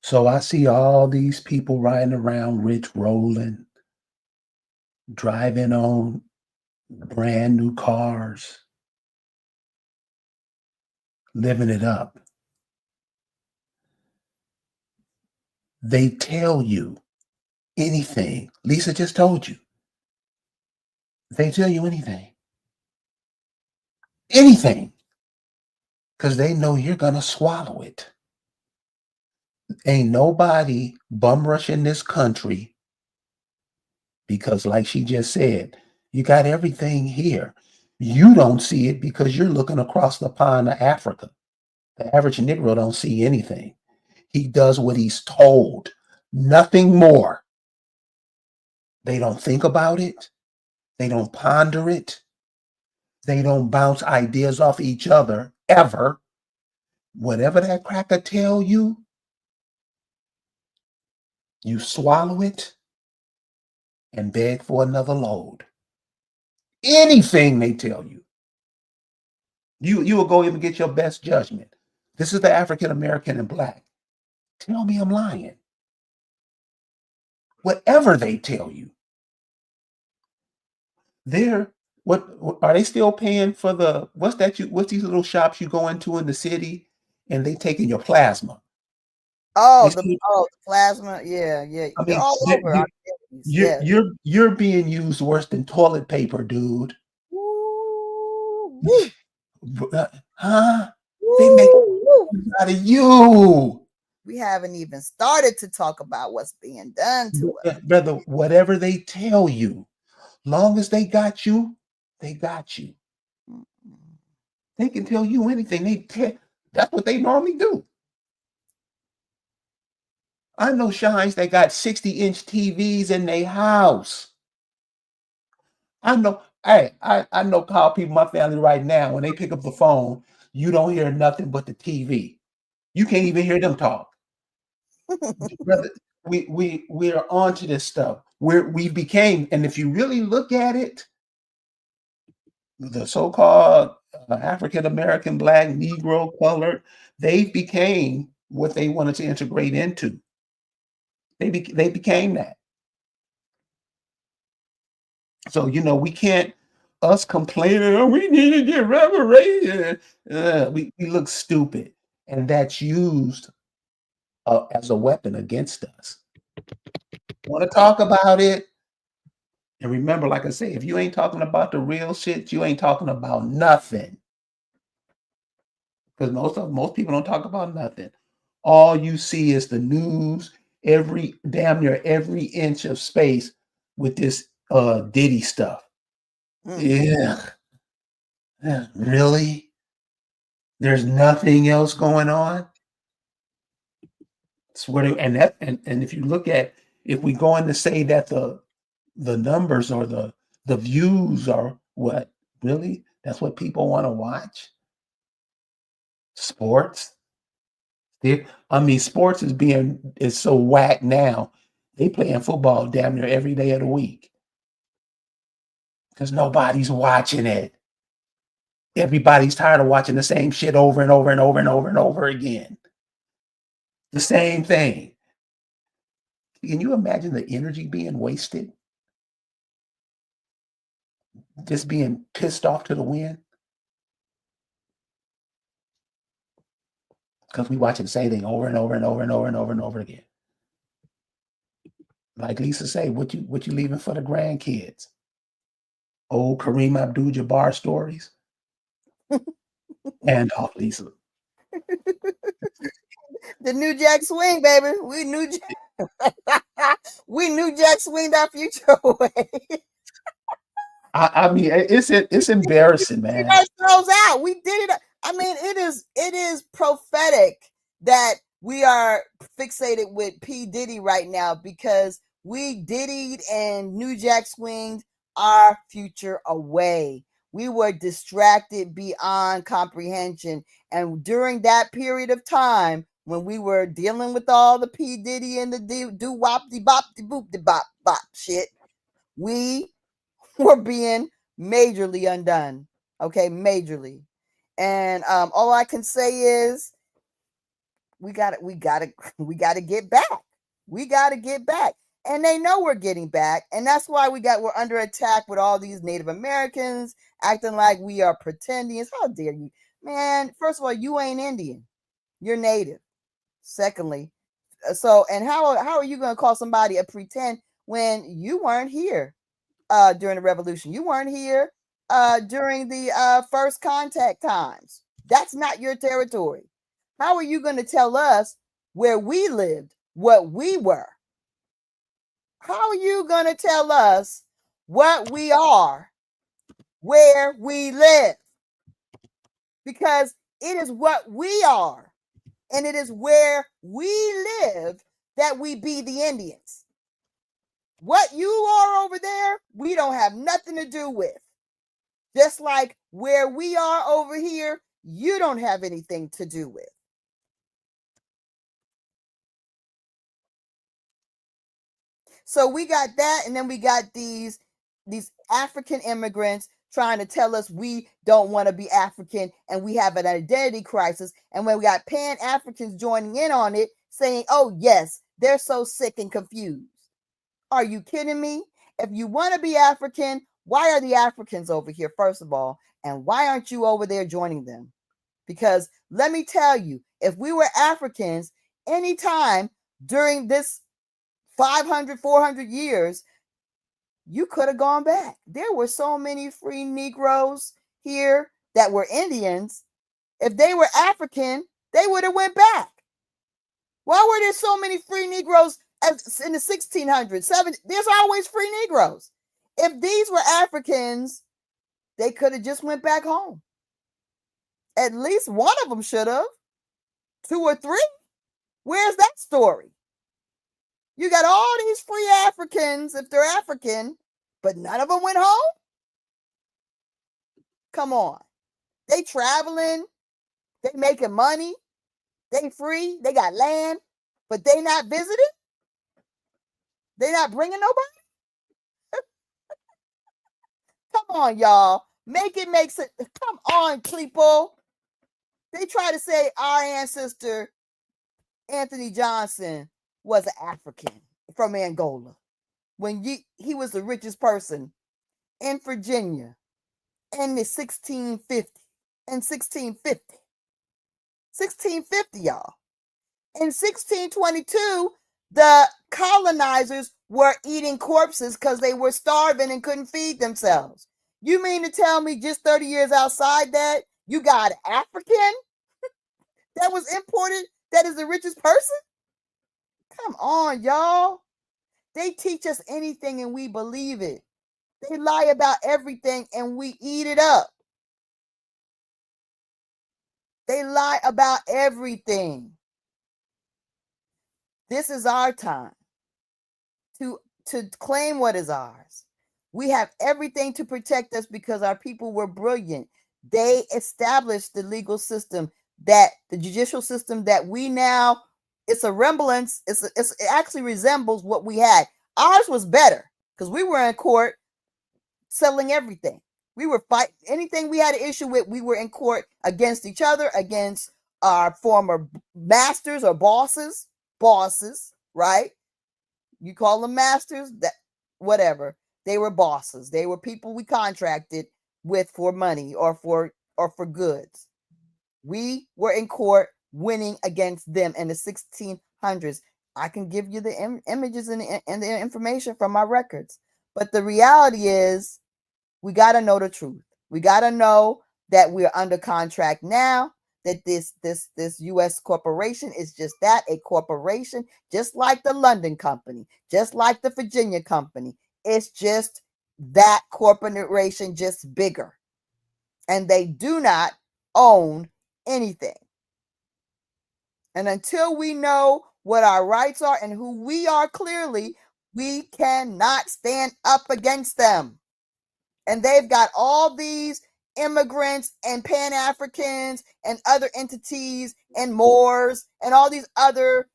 So I see all these people riding around rich, rolling, driving on brand new cars, living it up. They tell you anything. Lisa just told you. They tell you anything. Anything. Because they know you're going to swallow it. Ain't nobody bum rushing this country because, like she just said, you got everything here. You don't see it because you're looking across the pond to Africa. The average Negro don't see anything. He does what he's told, nothing more. They don't think about it. They don't ponder it. They don't bounce ideas off each other ever. Whatever that cracker tell you, you swallow it and beg for another load. Anything they tell you, you will go even get your best judgment. This is the African American and Black. Tell me I'm lying. Whatever they tell you, they're what are they still paying for the what's these little shops you go into in the city and they taking your plasma? They still, The plasma. Yeah, yeah. I They're mean, all over our cities. you're Yes. you're you're being used worse than toilet paper, dude. Woo, woo, Huh? They make woo, woo. out of you. We haven't even started to talk about what's being done to us. Brother, whatever they tell you, long as they got you, they got you. Mm-mm. They can tell you anything. That's what they normally do. I know shines that got 60-inch TVs in their house. I know, hey, I know call people, my family right now, when they pick up the phone, you don't hear nothing but the TV. You can't even hear them talk. Brother, we are onto this stuff. We became, and if you really look at it, the so-called African American, Black, Negro, colored, they became what they wanted to integrate into. They became that. So we can't us complaining. Oh, we need to get reparations. We look stupid, and that's used as a weapon against us. Want to talk about it? And remember, like I say, if you ain't talking about the real shit, you ain't talking about nothing. Because most people don't talk about nothing. All you see is the news, damn near every inch of space with this Diddy stuff. Yeah. Really? There's nothing else going on? And if you look at, if we go in to say that the numbers or the views are what really that's what people want to watch. Sports. I mean, sports is so whack now. They playing football damn near every day of the week because nobody's watching it. Everybody's tired of watching the same shit over and over and over and over and over again. The same thing. Can you imagine the energy being wasted? Just being pissed off to the wind? Because we watching the same thing over and over and over and over and over and over again. Like Lisa say, what you leaving for the grandkids? Old Kareem Abdul-Jabbar stories? And off, Lisa. The New Jack Swing, baby. We knew Jack swinged our future away. I mean, it's embarrassing, We man. ourselves out. We did it. I mean, it is prophetic that we are fixated with P. Diddy right now because we diddied and New Jack swinged our future away. We were distracted beyond comprehension. And during that period of time, when we were dealing with all the P. Diddy and the do-wop-de-bop-de-boop-de-bop-bop shit, we were being majorly undone. Okay, majorly. And all I can say is we gotta get back. We gotta get back. And they know we're getting back. And that's why we're under attack with all these Native Americans acting like we are pretending. How dare you? Man, first of all, you ain't Indian. You're Native. Secondly, and how are you gonna call somebody a pretend when you weren't here during the revolution? You weren't here during the first contact times. That's not your territory. How are you going to tell us where we lived, what we were? How are you going to tell us what we are, where we live? Because it is what we are, and it is where we live that we be the Indians. What you are over there, we don't have nothing to do with. Just like where we are over here, you don't have anything to do with. So we got that, and then we got these African immigrants trying to tell us we don't want to be African and we have an identity crisis. And when we got Pan-Africans joining in on it, saying, oh, yes, they're so sick and confused. Are you kidding me? If you want to be African, why are the Africans over here, first of all? And why aren't you over there joining them? Because let me tell you, if we were Africans, anytime during this 500, 400 years, you could have gone back. There were so many free Negroes here that were Indians. If they were African, they would have went back. Why were there so many free Negroes in the 1600s, 1700s? There's always free Negroes. If these were Africans, they could have just went back home. At least one of them should have. 2 or 3. Where's that story? You got all these free Africans, if they're African, but none of them went home? Come on. They traveling. They making money. They free. They got land, but they not visiting. They not bringing nobody. Come on, y'all. Make it make sense. Come on, people. They try to say our ancestor, Anthony Johnson, was an African from Angola when he was the richest person in Virginia in the 1650. In 1650. 1650, y'all. In 1622, the colonizers were eating corpses because they were starving and couldn't feed themselves. You mean to tell me just 30 years outside that, you got an African that was imported that is the richest person? Come on, y'all. They teach us anything and we believe it. They lie about everything and we eat it up. They lie about everything. This is our time to claim what is ours. We have everything to protect us because our people were brilliant. They established the legal system, that the judicial system that we now, it's a remembrance, it actually resembles what we had. Ours was better because we were in court settling everything. We were fighting anything we had an issue with. We were in court against each other, against our former masters or bosses, right? You call them masters, that whatever. They were bosses. They were people we contracted with for money or for goods. We were in court winning against them in the 1600s. I can give you the images and the information from my records. But the reality is, we got to know the truth. We got to know that we're under contract now, that this U.S. corporation is just that, a corporation, just like the London company, just like the Virginia company. It's just that corporation, just bigger. And they do not own anything. And until we know what our rights are and who we are clearly, we cannot stand up against them. And they've got all these immigrants and Pan-Africans and other entities and Moors and all these other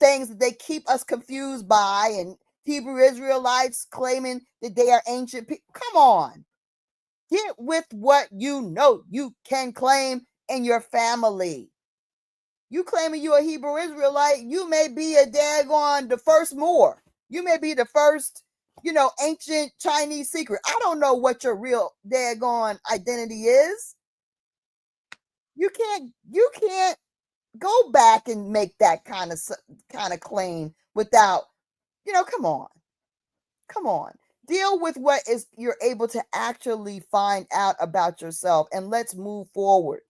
things that they keep us confused by, and Hebrew Israelites claiming that they are ancient people. Come on. Get with what you know you can claim in your family. You claiming you a Hebrew Israelite, you may be a daggone the first Moor. You may be the first, ancient Chinese secret. I don't know what your real daggone identity is. You can't go back and make that kind of claim without, come on. Deal with what is you're able to actually find out about yourself, and let's move forward.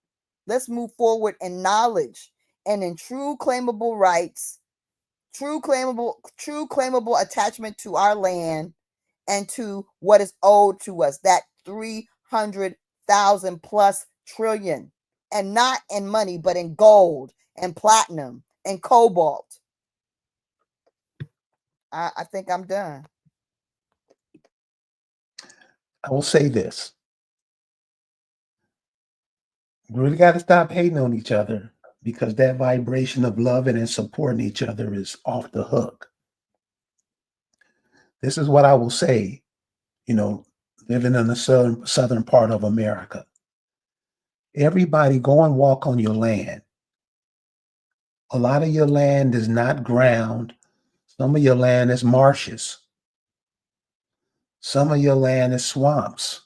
Let's move forward in knowledge and in true claimable rights, true claimable attachment to our land and to what is owed to us, that 300,000 plus trillion, and not in money, but in gold and platinum and cobalt. I think I'm done. I will say this. We really got to stop hating on each other, because that vibration of loving and supporting each other is off the hook. This is what I will say, living in the southern part of America. Everybody go and walk on your land. A lot of your land is not ground. Some of your land is marshes. Some of your land is swamps.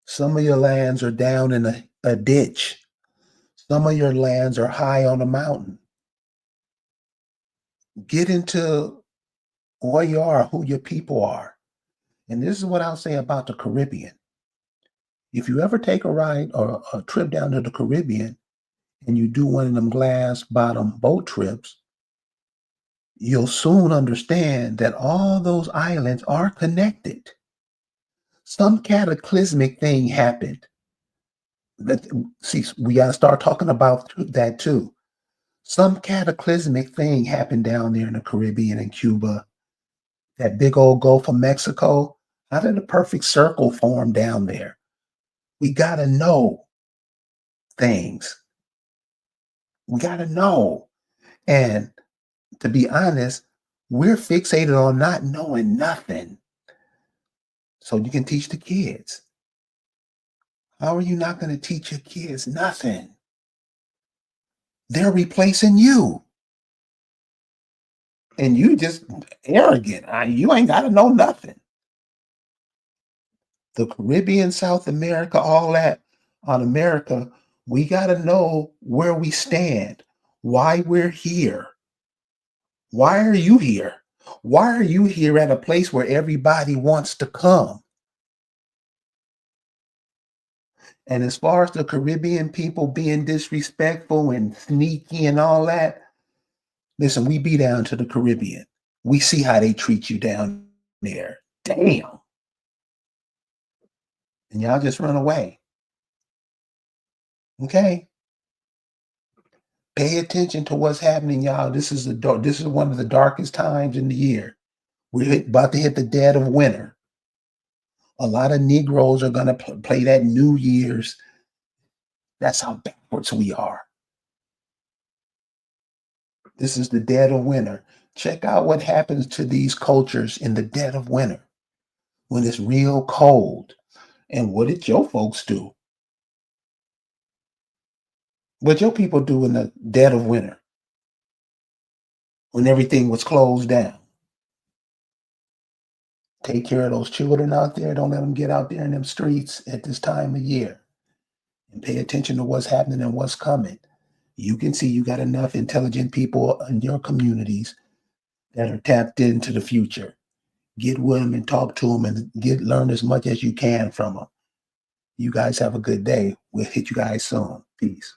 Some of your lands are down in a ditch. Some of your lands are high on a mountain. Get into where you are, who your people are. And this is what I'll say about the Caribbean. If you ever take a ride or a trip down to the Caribbean and you do one of them glass bottom boat trips, you'll soon understand that all those islands are connected. Some cataclysmic thing happened. See, we got to start talking about that too. Some cataclysmic thing happened down there in the Caribbean and Cuba. That big old Gulf of Mexico. How did a perfect circle form down there? We got to know things. We got to know. And to be honest, we're fixated on not knowing nothing. So you can teach the kids. How are you not going to teach your kids nothing? They're replacing you. And you just arrogant. You ain't got to know nothing. The Caribbean, South America, all that on America, we got to know where we stand, why we're here. Why are you here? Why are you here at a place where everybody wants to come? And as far as the Caribbean people being disrespectful and sneaky and all that, listen, we be down to the Caribbean. We see how they treat you down there. Damn. And y'all just run away. Okay? Pay attention to what's happening, y'all. This is one of the darkest times in the year. We're about to hit the dead of winter. A lot of Negroes are going to play that New Year's. That's how backwards we are. This is the dead of winter. Check out what happens to these cultures in the dead of winter when it's real cold. And what did your folks do? What your people do in the dead of winter when everything was closed down? Take care of those children out there. Don't let them get out there in them streets at this time of year. And pay attention to what's happening and what's coming. You can see you got enough intelligent people in your communities that are tapped into the future. Get with them and talk to them and learn as much as you can from them. You guys have a good day. We'll hit you guys soon. Peace.